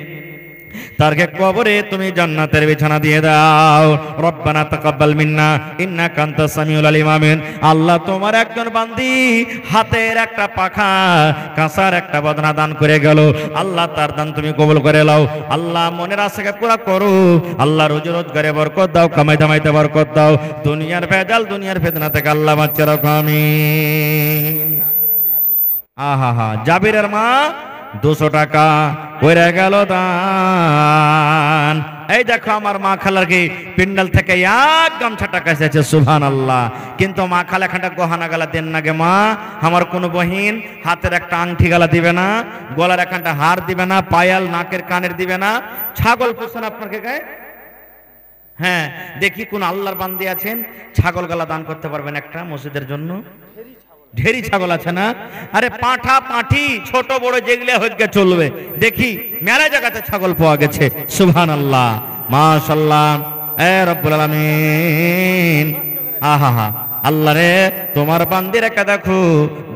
তারকে কবরে তুমি জান্নাতের বিছানা দিয়ে দাও। রব্বানা তাকাব্বাল মিন্না ইন্নাকা আনতাস সামিউল আলিম, আমিন। আল্লাহ তোমার একজন বান্দি হাতের একটা পাখা কাঁসার একটা বদনা দান করে গেল, আল্লাহ তার দান তুমি কবুল করে নাও। আল্লাহ মনের আশাকে পুরা করো, আল্লাহ রোজি রোজগারে বরকত দাও, কামাই দামাইতে বরকত দাও, দুনিয়ার ভেজাল দুনিয়ার ফিতনা থেকে আল্লাহ বাঁচিয়ে রাখো, আমিন। জাবিরের মা 200 টাকা করে গেল দান। এই দেখো আমার মা খালার কি পিন্ডাল থেকে এক গামছা টাকা এসেছে, সুবহানাল্লাহ। কিন্তু মা খালা এখানটা গহনা গালা দেন না গে মা। আমার কোনো বহিন হাতের একটা আংটি গালা দিবে না, গলার এখানটা হার দিবে না, পায়াল নাকের কানের দিবে না। ছাগল পোষণ আপনাকে গায়ে? হ্যাঁ, দেখি কোন আল্লাহর বান্দি আছেন ছাগল গালা দান করতে পারবেন একটা মসজিদের জন্য? ঢেরি ছাগল আছে না? আরে পাঁঠা পাঁঠি ছোট বড় যেগুলো হইকে চলবে। দেখি মেলা জায়গাতে ছাগল পাওয়া গেছে, সুবহানাল্লাহ, মাশাআল্লাহ। এ রব্বুল আলামিন, আল্লাহ রে তোমার বান্দির একা দেখো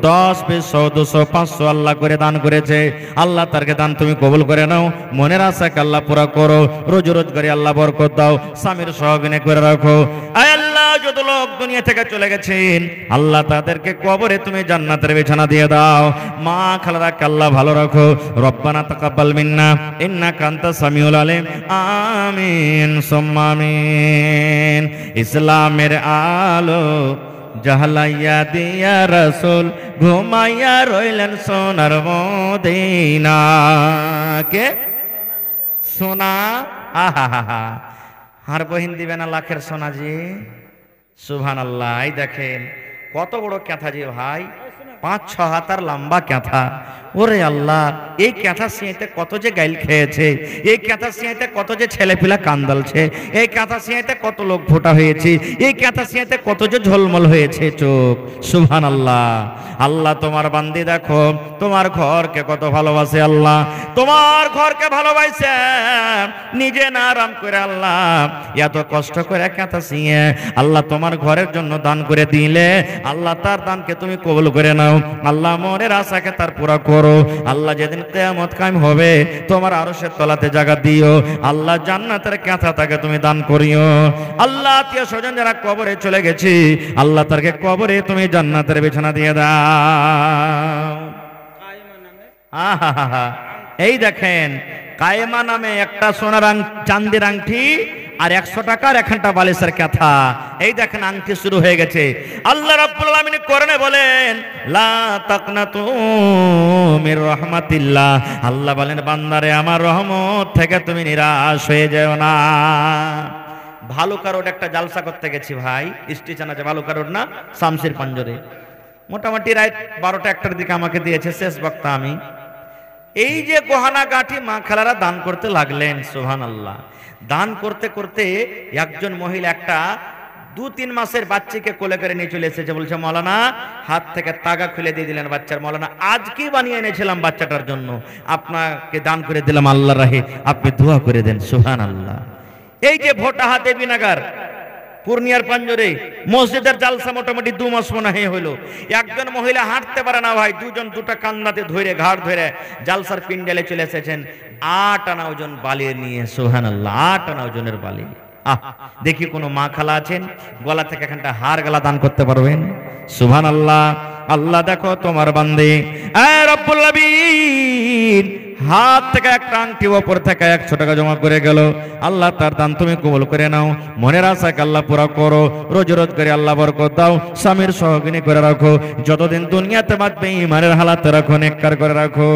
10, 20, 100, 200, 500 আল্লাহ করে দান করেছে। আল্লাহ তারকে দান তুমি কবুল করে নাও, মনের আশাকে আল্লাহ পুরা করো, রোজ রোজগারে আল্লাহ বরকত দাও, স্বামীর সহগিনে করে রাখো। আয় আল্লাহ যত লোক দুনিয়া থেকে চলে গেছেন আল্লাহ তাদেরকে কবরে তুমি জান্নাতের বিছানা দিয়ে দাও। মা খালারাকে আল্লাহ ভালো রাখো। রব্বানা তাকাব্বাল মিন্না ইন্নাকা আনতাস সামিউল আলিম, আমিন সুম্মা আমিন। ইসলামের আলো জাহলাইয়া দিয়া রাসূল ঘুমাইয়া রইলেন সোনার মদিনা। কে সোনা? আর বহিন দিবে না লাখের সোনা জি, সুবহানাল্লাহ। এই দেখেন কত বড় ক্যাথা জি ভাই, 5-6 হাতার লম্বা ক্যাথা। ওরে আল্লাহ, এই ক্যাথা সিঁড়িতে কত যে গাইল খেয়েছে, এই ক্যাথা সিঁড়িতে কত যে ছেলেপিলা কান্দালছে, এই ক্যাথা সিঁড়িতে কত লোক ফোটা হয়েছে, এই ক্যাথা সিঁড়িতে কত যে ঝলমল হয়েছে চোখ। সুবহানাল্লাহ। আল্লাহ তোমার বান্দি দেখো তোমার ঘরকে কত ভালোবাসে আল্লাহ, তোমার ঘরকে ভালোবাসে নিজে না আরাম করে আল্লাহ এত কষ্ট করে ক্যাথা সিঁয়ে আল্লাহ তোমার ঘরের জন্য দান করে দিলে আল্লাহ তার দানকে তুমি কবুল করে নাও। আল্লাহ মনের আশাকে তার পুরা করো। আল্লাহ যেদিন কিয়ামত কায়েম হবে তোমার আরশের তলাতে জায়গা দিও। আল্লাহ জান্নাতের কাঁথা তাকে তুমি দান করিও। আল্লাহ আত্মীয় স্বজন যারা কবরে চলে গেছি আল্লাহ তাকে কবরে তুমি জান্নাতের বিছানা দিয়ে দাও। আহা, এই দেখেন কায়েমা নামে একটা সোনার চান্দির আংটি আর 100 টাকার একখানটা বালিশের কথা। এই দেখেন আংটি শুরু হয়ে গেছে। আল্লাহ রাব্বুল আলামিন কোরআনে বলেন লা তাকনাতু মির রাহমাতিল্লাহ, আল্লাহ বলেন বান্দারে আমার রহমত থেকে তুমি নিরাশ হয়ে যেও না। ভালুকা রোড একটা জালসা করতে গেছি ভাই, স্টেশন আছে ভালুকা রোড না, শামসির পাঞ্জরে, মোটামুটি রাত 12টা 1টার দিকে আমাকে দিয়েছে শেষ বক্তা আমি। এই যে গহনা গাঁঠি মা খালারা দান করতে লাগলেন, সুবহানাল্লাহ। দান করতে করতে একজন মহিলা একটা 2-3 মাসের বাচ্চাকে কোলে করে নিয়ে চলে এসেছে, বলছে মৌলানা হাত থেকে তাগা খুলে দিয়ে দিলেন বাচ্চার, মৌলানা আজকে বানিয়ে এনেছিলাম বাচ্চাটার জন্য, আপনাকে দান করে দিলাম আল্লাহর রাহে, আপনি দোয়া করে দেন। সুবহানাল্লাহ। এই যে ভোটা হাতে বিনাগার পূর্ণিয়ার পাঞ্জরে মসজিদের জালসা মোটামুটি 2 মাস মনে হইলো। একজন মহিলা হাঁটতে পারে না ভাই, দুজন দুটা কান্নাতে ধরে ঘাড় ধরে জালসার পিন্ডেলে চলে এসেছেন 8 আনা ওজন বালি নিয়ে। সুবহানাল্লাহ, 8 আনা ওজনের বালি। দেখি কোনো মা খালা আছেন গলা থেকে এখানটা হার গলা দান করতে পারবেন? সুবহানাল্লাহ। আল্লাহ দেখো তোমার বান্দে রব্বুল আলামিন হাত থেকে একটা আংটি ওপর থেকে 100 টাকা জমা করে গেল। আল্লাহ তার দান তুমি কবুল করে নাও, মনের আশাকে আল্লাহ পুরা করো, রোজ রোজ করে আল্লাহ বরকত দাও, স্বামীর সহগিনী করে রাখো, যতদিন দুনিয়াতে বাঁচবে ইমানের হালাতে রাখো, নেককার করে রাখো।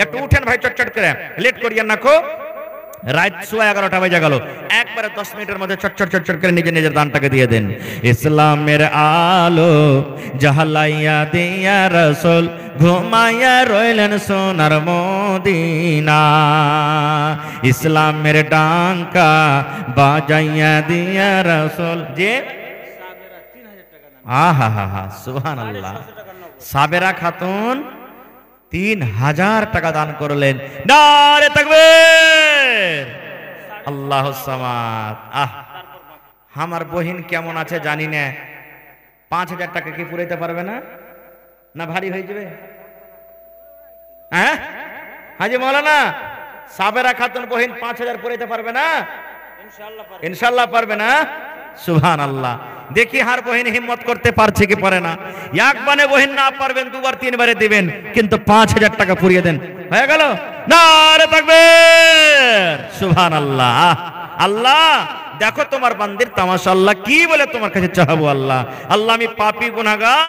একটু উঠেন ভাই, চটচট করে, লেট করিয়েন না। রাত 11:15 বেজে গেল, একবারে 10 মিনিটের মধ্যে চটচট চটচট করে নিজের নিজের দানটাকে দিয়ে দেন। ইসলামের আলো জাহালাইয়া দিয়া রাসূল ঘুমাইয়া রইলেন সোনার মদিনা, ইসলামের ডাঙ্কা বাজাইয়া দিয়া রাসূল যে আহা হা হা সুবহানাল্লাহ। সাবেরা খাতুন 3000 টাকা দান করলেন। নারে তাকবীর, আল্লাহুস সামাদ। আমার বহিন কেমন আছে জানি না, 5000 টাকা কি পুরাইতে পারবে না? না ভারী হয়ে যাবে? হ্যাঁ হাজি মৌলানা, সাবেরা খাতুন বহিন 5000 পুরাইতে পারবে না? ইনশাআল্লাহ পারবে না? সুবহানাল্লাহ। দেখি হার বহিন হিম্মত করতে পারছে কি পারে না। একবারে বহিন না পারবেন 2বার 3বারে দিবেন, কিন্তু 5000 টাকা পুরিয়ে দেন। হয়ে গেল? নারে তাকবীর, সুবহানাল্লাহ। আল্লাহ দেখো তোমার বান্দির তামাশা, আল্লাহ কি বলে তোমার কাছে চাহাবো। আল্লাহ আল্লাহ আমি পাপী গুনাহগার।